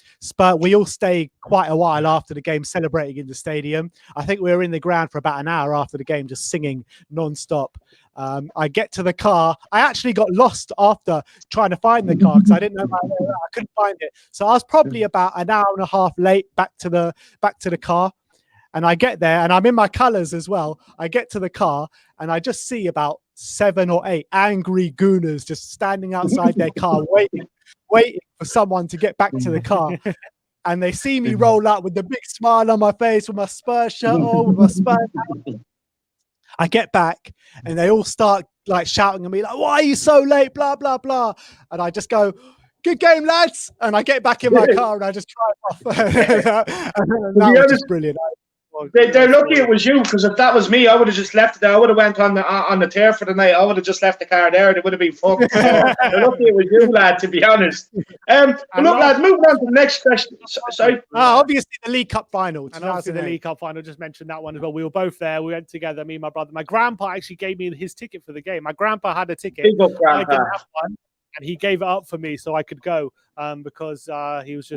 We all stay quite a while after the game celebrating in the stadium. I think we were in the ground for about an hour after the game just singing non-stop. I get to the car. I actually got lost after trying to find the car because I didn't know I couldn't find it. So I was probably about an hour and a half late back to the car. And I get there and I'm in my colours as well. I get to the car and I just see about 7 or 8 angry Gooners just standing outside their car waiting for someone to get back to the car. And they see me roll up with the big smile on my face with my Spurs shirt on, with my Spurs hat. I get back and they all start like shouting at me like, "Why are you so late? Blah, blah, blah." And I just go, "Good game, lads." And I get back in my car and I just drive off. And that was just brilliant. They're lucky it was you, because if that was me, I would have just left it there. I would have went on the tear for the night. I would have just left the car there. It would have been fucked. So they're lucky it was you, lad, to be honest. But look, lads, moving on to the next question. Sorry. Obviously, the League Cup final. And obviously the League Cup final, just mentioned that one as well. We were both there. We went together, me and my brother. My grandpa actually gave me his ticket for the game. My grandpa had a ticket. Big up, grandpa. I didn't have one. And he gave it up for me so I could go because he was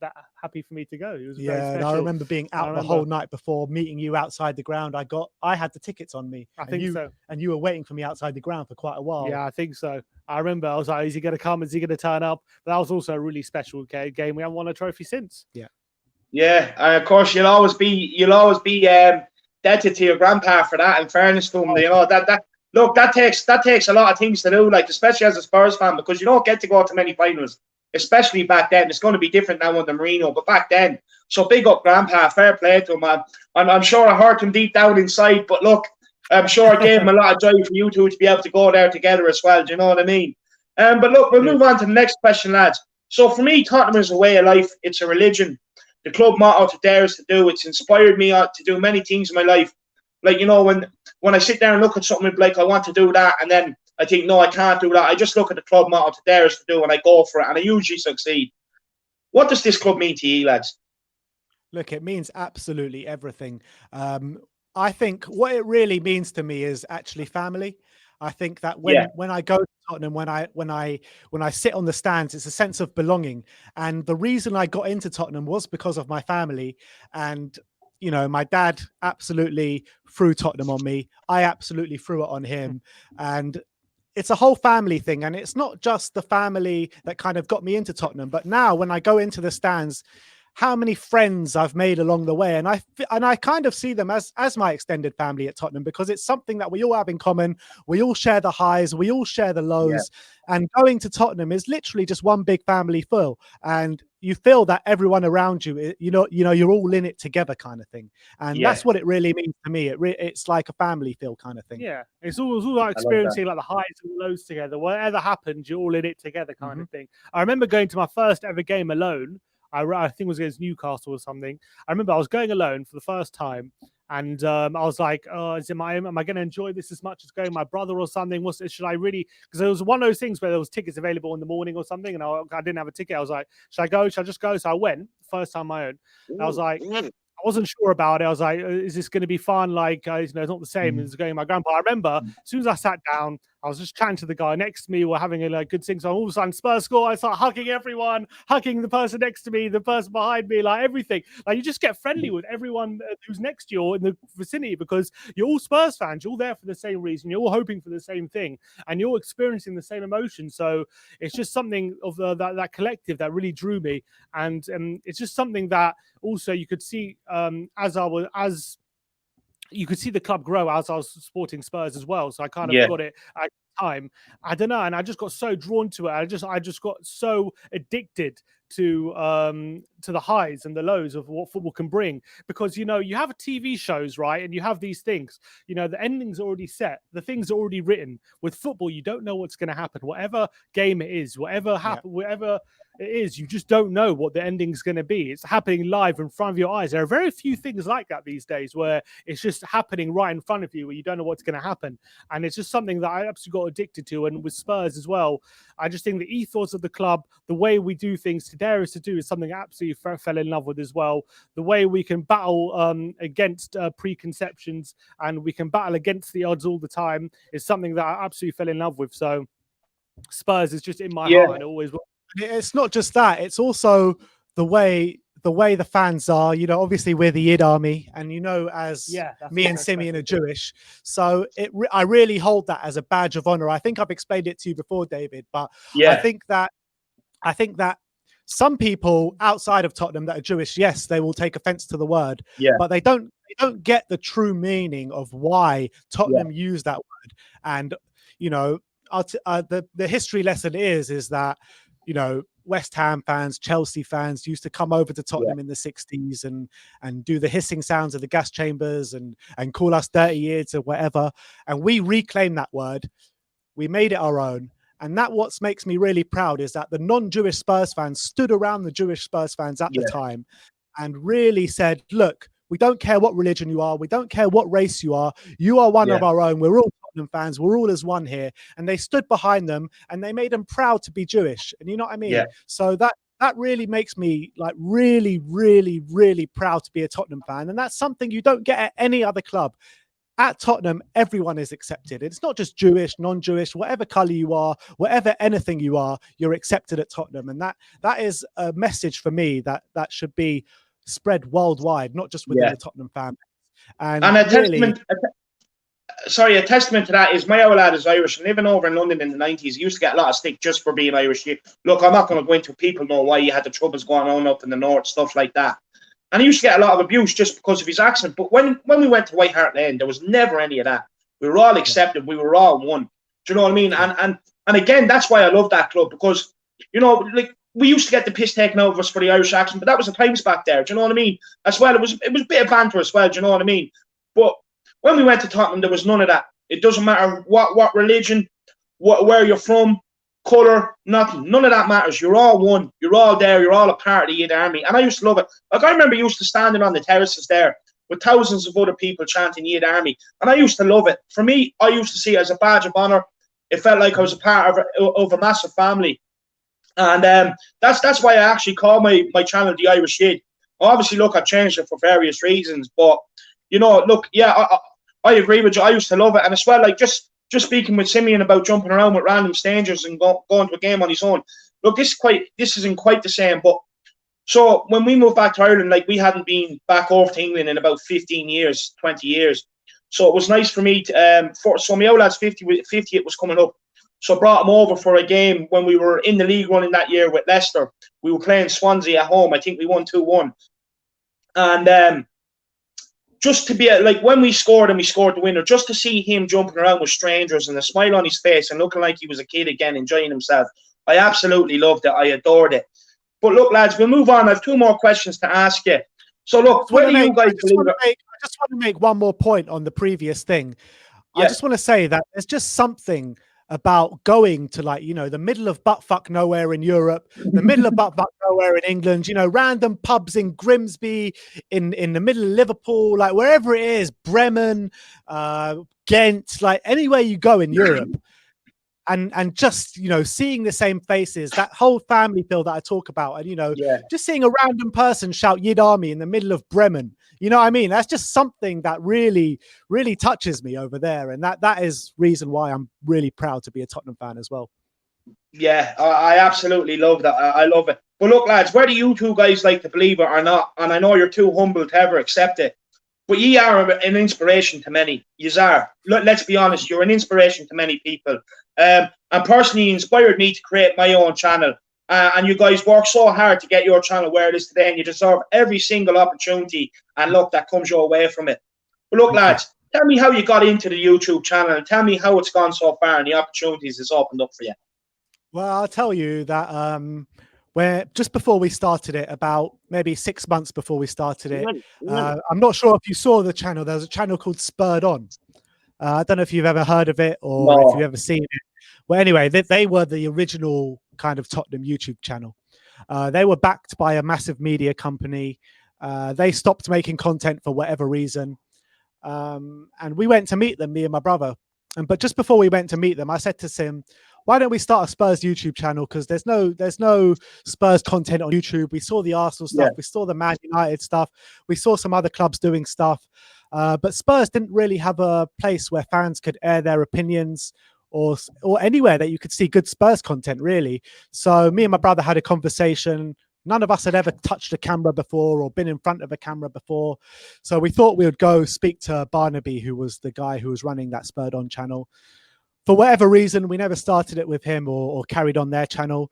that happy for me to go. It was very special. And I remember being out the whole night before meeting you outside the ground. I had the tickets on me. I think so. And you were waiting for me outside the ground for quite a while. Yeah, I think so. I remember I was like, "Is he going to come? Is he going to turn up?" But that was also a really special game. We haven't won a trophy since. Yeah, and of course you'll always be indebted to your grandpa for that. In fairness to him, that takes a lot of things to do, like especially as a Spurs fan, because you don't get to go to many finals. Especially back then. It's going to be different now under Mourinho, but back then. So big up grandpa, fair play to him, man. And I'm sure I hurt him deep down inside, but look, I'm sure it gave him a lot of joy for you two to be able to go there together as well. Do you know what I mean? But look, we'll move on to the next question, lads. So for me, Tottenham is a way of life. It's a religion. The club motto, to dare is to do. It's inspired me to do many things in my life. Like, you know, when I sit there and look at something like I want to do that, and then I think, no, I can't do that. I just look at the club motto, to dare is to do, and I go for it, and I usually succeed. What does this club mean to you, lads? Look, it means absolutely everything. I think what it really means to me is actually family. I think that when I go to Tottenham, when I sit on the stands, it's a sense of belonging. And the reason I got into Tottenham was because of my family. And you know, my dad absolutely threw Tottenham on me. I absolutely threw it on him. And it's a whole family thing. And it's not just the family that kind of got me into Tottenham, but now when I go into the stands, how many friends I've made along the way. And I kind of see them as my extended family at Tottenham, because it's something that we all have in common. We all share the highs, we all share the lows. And going to Tottenham is literally just one big family feel. And you feel that everyone around you, you're all in it together kind of thing. And that's what it really means to me. It's like a family feel kind of thing. Yeah, it's all like experiencing like the highs and the lows together. Whatever happens, you're all in it together kind of thing. I remember going to my first ever game alone. I think it was against Newcastle or something. I remember I was going alone for the first time, and I was like, "Oh, am I going to enjoy this as much as going with my brother or something? Should I really?" Because it was one of those things where there was tickets available in the morning or something, and I didn't have a ticket. I was like, "Should I go? Should I just go?" So I went first time my own. And I was like, I wasn't sure about it. I was like, "Is this going to be fun?" Like, it's not the same as going with my grandpa. I remember as soon as I sat down, I was just chatting to the guy next to me. We're having a good thing. So all of a sudden, Spurs score. I start hugging everyone, hugging the person next to me, the person behind me, like everything. Like you just get friendly with everyone who's next to you or in the vicinity, because you're all Spurs fans. You're all there for the same reason. You're all hoping for the same thing, and you're all experiencing the same emotion. So it's just something of that collective that really drew me, and it's just something that also you could see as you could see the club grow as I was supporting Spurs as well. So I kind of got it at the time. I don't know. And I just got so drawn to it. I just got so addicted to the highs and the lows of what football can bring, because you have TV shows, right, and you have these things, the ending's already set, the things are already written. With football, you don't know what's going to happen. Whatever game it is, whatever it is, you just don't know what the ending's going to be. It's happening live in front of your eyes. There are very few things like that these days, where it's just happening right in front of you, where you don't know what's going to happen. And it's just something that I absolutely got addicted to. And with Spurs as well, I just think the ethos of the club, the way we do things, to dare is to do, is something I absolutely fell in love with as well. The way we can battle against preconceptions, and we can battle against the odds all the time, is something that I absolutely fell in love with. So Spurs is just in my heart, and it always will. It's not just that, it's also the way the fans are. Obviously we're the Id Army, and as me and Simeon are Jewish, so I really hold that as a badge of honor. I think I've explained it to you before, David, but I think that some people outside of Tottenham that are Jewish, yes, they will take offense to the word, but they don't get the true meaning of why Tottenham use that word. And the history lesson is that West Ham fans, Chelsea fans used to come over to Tottenham in the 60s and do the hissing sounds of the gas chambers and call us dirty ears or whatever. And we reclaimed that word. We made it our own. And that what makes me really proud is that the non-Jewish Spurs fans stood around the Jewish Spurs fans at the time and really said, look, we don't care what religion you are. We don't care what race you are. You are one of our own. We're all Tottenham fans. We're all as one here. And they stood behind them and they made them proud to be Jewish. And you know what I mean? Yeah. So that really makes me like really, really, really proud to be a Tottenham fan. And that's something you don't get at any other club. At Tottenham, everyone is accepted. It's not just Jewish, non-Jewish, whatever color you are, whatever anything you are, you're accepted at Tottenham. And that is a message for me that should be spread worldwide, not just within the Tottenham family. And a testament to that is my old lad is Irish, and living over in London in the 90s, he used to get a lot of stick just for being Irish. Look, I'm not going to go into people know why he had the troubles going on up in the north, stuff like that. And he used to get a lot of abuse just because of his accent. But when we went to White Hart Lane, there was never any of that. We were all accepted. We were all one. Do you know what I mean? And again, that's why I love that club, because, like, we used to get the piss taken out of us for the Irish accent, but that was the times back there. Do you know what I mean? As well, it was a bit of banter as well. Do you know what I mean? But When we went to Tottenham, there was none of that. It doesn't matter what religion, where you're from, colour, nothing. None of that matters. You're all one. You're all there. You're all a part of the Youth Army. And I used to love it. Like, I remember used to standing on the terraces there with thousands of other people chanting Youth Army. And I used to love it. For me, I used to see it as a badge of honour. It felt like I was a part of a massive family. And that's why I actually call my channel The Irish Youth. Obviously, look, I've changed it for various reasons. But, you know, look, yeah, I agree with you. I used to love it. And as well, like, just speaking with Simeon about jumping around with random strangers and going to a game on his own. Look, this isn't quite the same. But so when we moved back to Ireland, like, we hadn't been back over to England in about 15 years, 20 years. So it was nice for me to, so my old lad's 50th was coming up. So I brought him over for a game when we were in the league running that year with Leicester. We were playing Swansea at home. I think we won 2-1. And just to be like, when we scored and we scored the winner, just to see him jumping around with strangers and a smile on his face and looking like he was a kid again, enjoying himself, I absolutely loved it. I adored it. But look, lads, we'll move on. I have two more questions to ask you. So look, where do you guys believe it? I just want to make one more point on the previous thing. Yeah. I just want to say that there's just something about going to, like, you know, the middle of buttfuck nowhere in Europe, the middle of buttfuck nowhere in England, you know, random pubs in Grimsby, in the middle of Liverpool, like wherever it is, Bremen, Ghent, like anywhere you go in Europe. And just, you know, seeing the same faces, that whole family feel that I talk about, and, you know, just seeing a random person shout Yid Army in the middle of Bremen, you know what I mean? That's just something that really, really touches me over there. And that is reason why I'm really proud to be a Tottenham fan as well. Yeah, I absolutely love that. I love it. But look, lads, whether you two guys like to believe it or not, and I know you're too humble to ever accept it, but ye are an inspiration to many. Yous are. Let's be honest, you're an inspiration to many people. And personally inspired me to create my own channel. And you guys work so hard to get your channel where it is today, and you deserve every single opportunity and look that comes your way from it. But look, lads, tell me how you got into the YouTube channel, and tell me how it's gone so far and the opportunities it's opened up for you. Well, I'll tell you that where just before we started it, about maybe 6 months before we started it, I'm not sure if you saw the channel. There's a channel called Spurred On. I don't know if you've ever heard of it or if you've ever seen it. Well, anyway, they were the original kind of Tottenham YouTube channel. They were backed by a massive media company. They stopped making content for whatever reason. And we went to meet them, me and my brother. But just before we went to meet them, I said to Sim, why don't we start a Spurs YouTube channel? Because there's no Spurs content on YouTube. We saw the Arsenal stuff. We saw the Man United stuff. We saw some other clubs doing stuff. But Spurs didn't really have a place where fans could air their opinions or anywhere that you could see good Spurs content, really. So me and my brother had a conversation. None of us had ever touched a camera before or been in front of a camera before. So we thought we would go speak to Barnaby, who was the guy who was running that Spurred On channel. For whatever reason, we never started it with him or carried on their channel.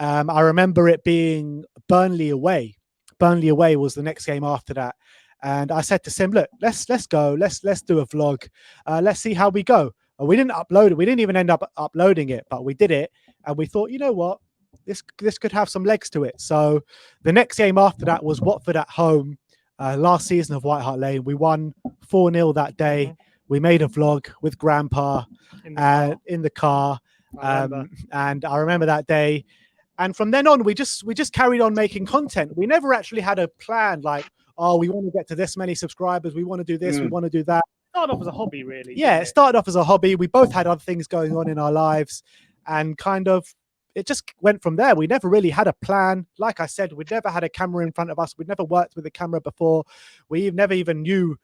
I remember it being Burnley away. Burnley away was the next game after that. And I said to Sim, look, let's go. Let's do a vlog. Let's see how we go. We didn't upload it. We didn't even end up uploading it, but we did it. And we thought, you know what? This could have some legs to it. So the next game after that was Watford at home, last season of White Hart Lane. We won 4-0 that day. We made a vlog with Grandpa in the car. And I remember that day. And from then on, we just carried on making content. We never actually had a plan like, oh, we want to get to this many subscribers. We want to do this. We want to do that. It started off as a hobby, really. Yeah, it started off as a hobby. We both had other things going on in our lives. And kind of, it just went from there. We never really had a plan. Like I said, we'd never had a camera in front of us. We'd never worked with a camera before. We never even knew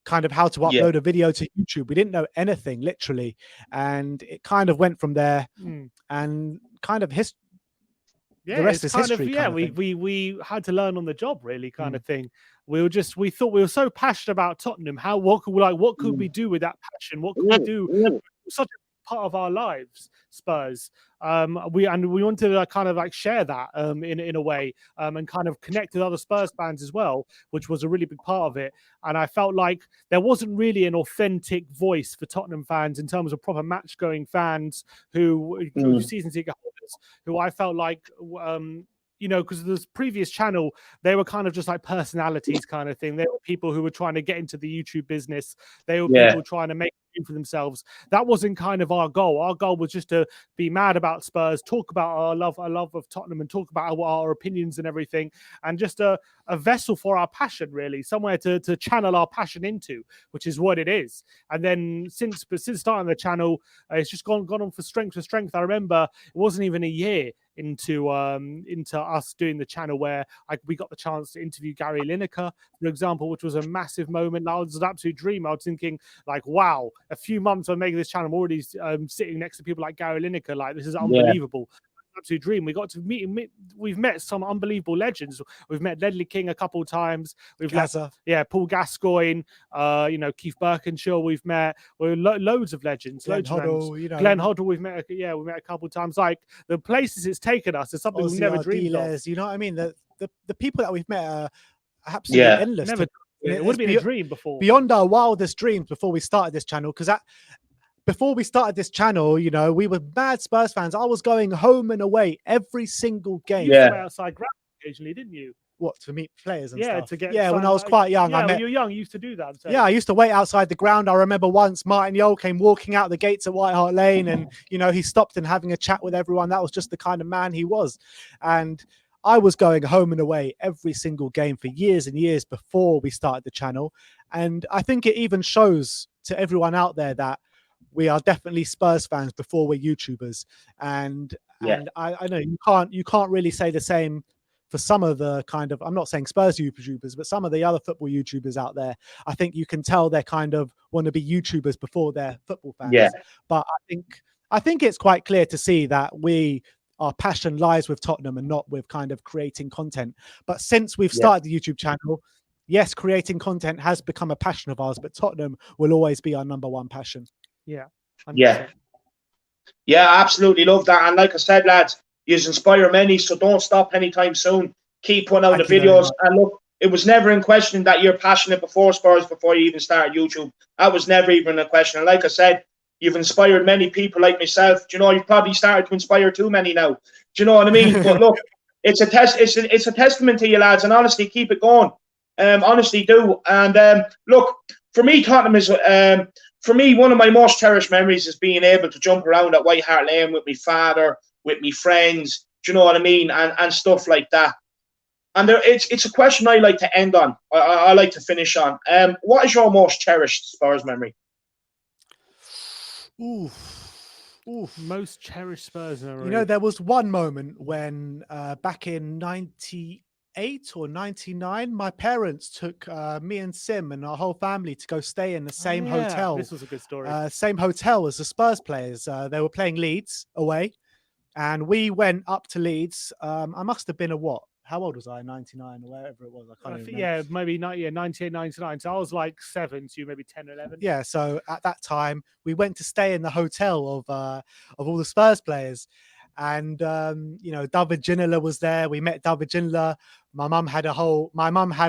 kind of how to upload a video to YouTube. We didn't know anything, literally. And it kind of went from there. And kind of the rest is history. We had to learn on the job, really, kind of thing. We thought we were so passionate about Tottenham. What could we do with that passion? What could we do? Such a part of our lives, Spurs. We wanted to kind of like share that in a way and kind of connect with other Spurs fans as well, which was a really big part of it. And I felt like there wasn't really an authentic voice for Tottenham fans in terms of proper match-going fans who season ticket holders, who I felt like you know, because this previous channel, they were kind of just like personalities kind of thing. They were people who were trying to get into the YouTube business. They were people trying to make a name for themselves. That wasn't kind of our goal. Our goal was just to be mad about Spurs, talk about our love of Tottenham, and talk about our opinions and everything, and just a vessel for our passion, really, somewhere to channel our passion into, which is what it is. And then since starting the channel, it's just gone on for strength to strength. I remember it wasn't even a year into us doing the channel where we got the chance to interview Gary Lineker, for example, which was a massive moment. That was an absolute dream. I was thinking, like, wow, a few months of making this channel, I'm already sitting next to people like Gary Lineker. Like, this is unbelievable. Absolute dream. We got to meet. We've met some unbelievable legends. We've met Ledley King a couple of times. We've met, Paul Gascoigne, Keith Birkinshaw. We've met loads of legends. Glenn Hoddle, Glenn Hoddle. We've met. We met a couple of times. Like, the places it's taken us is something we've never dreamed of. You know what I mean? The people that we've met are absolutely endless. It would have been a dream before. Beyond our wildest dreams before we started this channel, because before we started this channel, you know, we were mad Spurs fans. I was going home and away every single game. You used to wait outside ground occasionally, didn't you? What, to meet players and stuff? To get when I was quite young. Yeah, when you were young, you used to do that. Yeah, I used to wait outside the ground. I remember once Martin Yole came walking out the gates at White Hart Lane, and you know, he stopped and having a chat with everyone. That was just the kind of man he was. And I was going home and away every single game for years and years before we started the channel. And I think it even shows to everyone out there that we are definitely Spurs fans before we're YouTubers. And I know you can't really say the same for some of the kind of, I'm not saying Spurs YouTubers, but some of the other football YouTubers out there. I think you can tell they kind of want to be YouTubers before they're football fans. Yeah. But I think it's quite clear to see that our passion lies with Tottenham and not with kind of creating content. But since we've started the YouTube channel, yes, creating content has become a passion of ours, but Tottenham will always be our number one passion. Yeah. 100%. Yeah, absolutely love that. And like I said, lads, you inspire many, so don't stop anytime soon. Keep putting out the videos. And look, it was never in question that you're passionate before Spurs, before you even started YouTube. That was never even a question. And like I said, you've inspired many people like myself. Do you know, you've probably started to inspire too many now. Do you know what I mean? But look, it's a testament to you, lads. And honestly, keep it going. Honestly do. And look, for me, Tottenham is for me, one of my most cherished memories is being able to jump around at White Hart Lane with my father, with my friends, do you know what I mean? And stuff like that. And it's a question I like to end on. I like to finish on. What is your most cherished Spurs memory? Most cherished Spurs memory. You know, there was one moment when back in 98 or 99, my parents took me and Sim and our whole family to go stay in the same hotel. This was a good story. Same hotel as the Spurs players. They were playing Leeds away, and we went up to Leeds. I must have been how old was I? 99 or wherever it was. I can't remember. Yeah, maybe 98, 99. So I was like 7, so you maybe 10 or 11. Yeah, so at that time, we went to stay in the hotel of all the Spurs players. And, you know, David Ginola was there. We met David Ginola. My mum had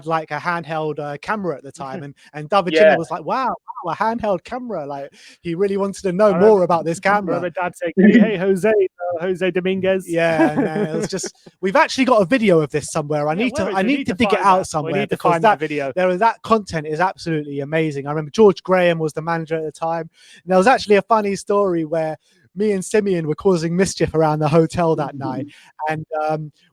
like a handheld camera at the time. And David Ginola was like, wow, a handheld camera. Like, he really wanted to know more about this camera. I remember Dad saying, hey, Jose Dominguez. Yeah, and it was just, we've actually got a video of this somewhere. I need to dig it out somewhere. We need to find that video. That content is absolutely amazing. I remember George Graham was the manager at the time. And there was actually a funny story where me and Simeon were causing mischief around the hotel that night. And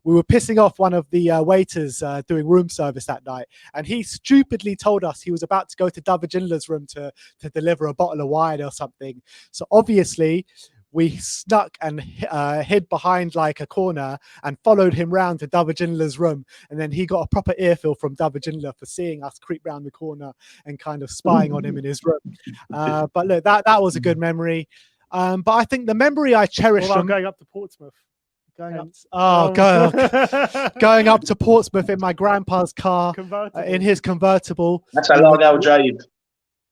we were pissing off one of the waiters doing room service that night. And he stupidly told us he was about to go to David Ginola's room to deliver a bottle of wine or something. So obviously, we snuck and hid behind like a corner and followed him round to David Ginola's room. And then he got a proper earful from David Ginola for seeing us creep round the corner and kind of spying on him in his room. But look, that was a good memory. But I think the memory I cherish from going up to Portsmouth. Going up to Portsmouth in my grandpa's car, in his convertible. That's a long old drive.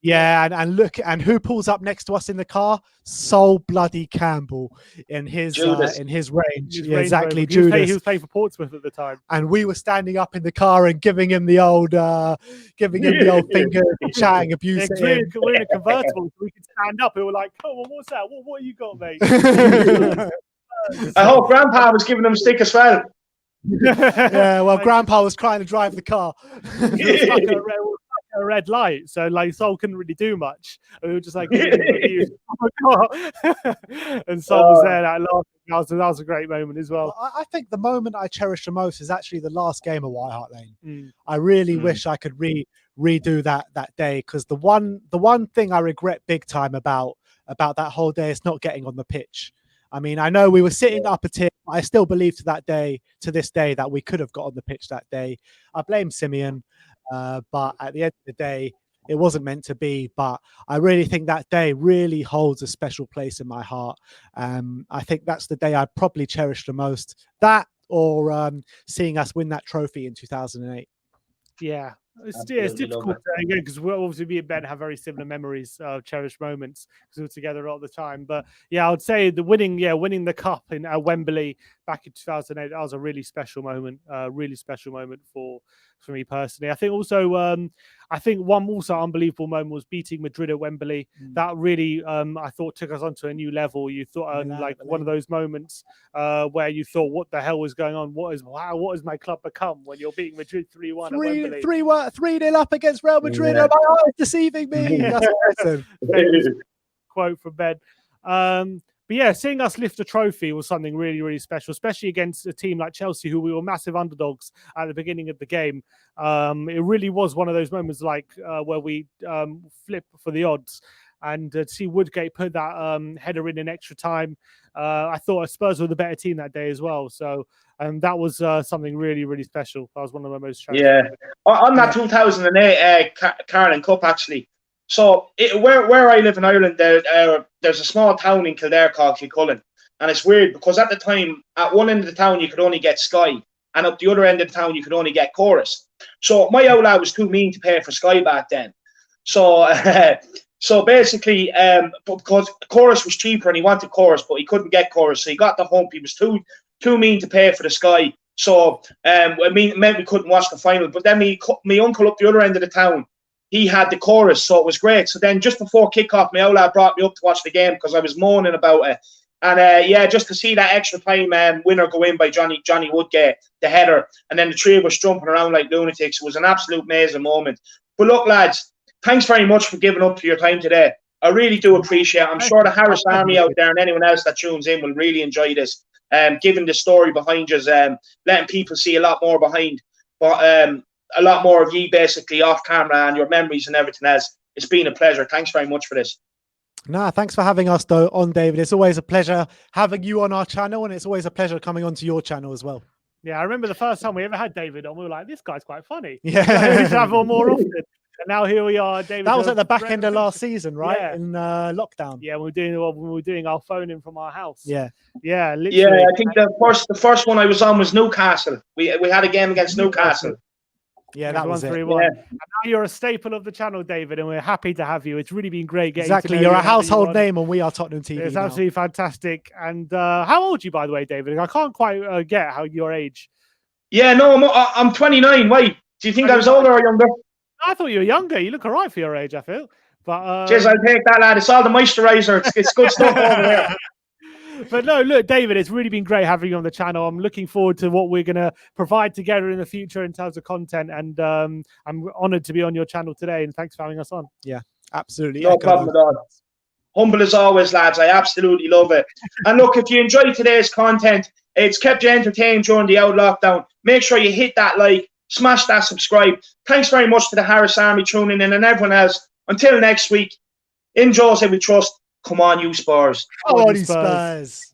Yeah, and look, and who pulls up next to us in the car? Sol bloody Campbell in his range. Exactly, Judas. He was playing for Portsmouth at the time, and we were standing up in the car and giving him the old finger, chatting abuse. We're in a convertible, so we could stand up. And we're like, "Oh, well, what's that? What you got, mate?" I hope Grandpa was giving him stick as well. Yeah, well, Grandpa was trying to drive the car. It was like a red light, so like Sol couldn't really do much. And we were just like giving him reviews. And Sol was there that that was a great moment as well. I think the moment I cherish the most is actually the last game of White Hart Lane. I really wish I could redo that day, because the one thing I regret big time about that whole day is not getting on the pitch. I mean, I know we were sitting up a tier. I still believe to this day that we could have got on the pitch that day. I blame Simeon, but at the end of the day, it wasn't meant to be. But I really think that day really holds a special place in my heart. I think that's the day I probably cherish the most. That or seeing us win that trophy in 2008. Yeah. It's difficult again, because obviously me and Ben have very similar memories of cherished moments because we were together all the time. But yeah, I would say the winning the cup in Wembley back in 2008, that was a really special moment for me personally. I think also one also unbelievable moment was beating Madrid at Wembley. That really I thought took us onto a new level. You thought like one of those moments where you thought, what the hell was going on? What has my club become when you're beating Madrid 3-1 at Wembley? 3-0 up against Real Madrid. Yeah. Oh, my eyes deceiving me. That's awesome. Quote from Ben. But yeah, seeing us lift a trophy was something really, really special, especially against a team like Chelsea, who we were massive underdogs at the beginning of the game. It really was one of those moments like where we flip for the odds. And to see Woodgate put that header in extra time, I thought Spurs were the better team that day as well. So that was something really, really special. That was one of my most cherished moments. On that 2008 Carling Cup, actually. So where I live in Ireland, there's a small town in Kildare called Kilcullen. And it's weird because at the time, at one end of the town, you could only get Sky. And up the other end of the town, you could only get Chorus. So my old lad was too mean to pay for Sky back then. So so basically, because Chorus was cheaper and he wanted Chorus, but he couldn't get Chorus. So he got the hump. He was too mean to pay for the Sky. So it meant we couldn't watch the final. But then my uncle up the other end of the town, he had the Chorus, so it was great. So then just before kickoff, my old lad brought me up to watch the game because I was moaning about it. And just to see that extra time winner go in by Johnny Woodgate, the header, and then the three of us jumping around like lunatics, it was an absolute amazing moment. But look, lads, thanks very much for giving up for your time today. I really do appreciate it. I'm sure the Harris Army out there and anyone else that tunes in will really enjoy this. Giving the story behind you, letting people see a lot more behind. But a lot more of you basically off camera and your memories and everything else. It's been a pleasure. Thanks very much for this. Thanks for having us though on, David. It's always a pleasure having you on our channel, and it's always a pleasure coming onto your channel as well. Yeah, I remember the first time we ever had David on, we were like, this guy's quite funny. Yeah. We should have him more often. And now here we are, David. That was at the back end of last season, right? Yeah. In lockdown. Yeah, we were doing our phone in from our house. Yeah. Yeah, literally. Yeah, I think the first one I was on was Newcastle. We had a game against Newcastle. Yeah, that was 1-3-1. it. And now you're a staple of the channel, David, and we're happy to have you. It's really been great getting exactly. to know You're you a household name on We Are Tottenham TV. It's now. absolutely fantastic. And how old are you, by the way, David? I can't quite get how your age. Yeah, no, I'm 29. Wait, do you think I was older or younger? I thought you were younger. You look all right for your age, I feel. But cheers, I'll take that, lad. It's all the moisturiser. It's good stuff over there. But no, look, David, it's really been great having you on the channel. I'm looking forward to what we're going to provide together in the future in terms of content. And I'm honoured to be on your channel today. And thanks for having us on. Yeah, absolutely. No problem at all. Humble as always, lads. I absolutely love it. And look, if you enjoyed today's content, it's kept you entertained during the out lockdown. Make sure you hit that like, smash that subscribe. Thanks very much to the Harris Army tuning in and everyone else. Until next week, in Jose we trust. Come on, you Spurs. Come on, you Spurs.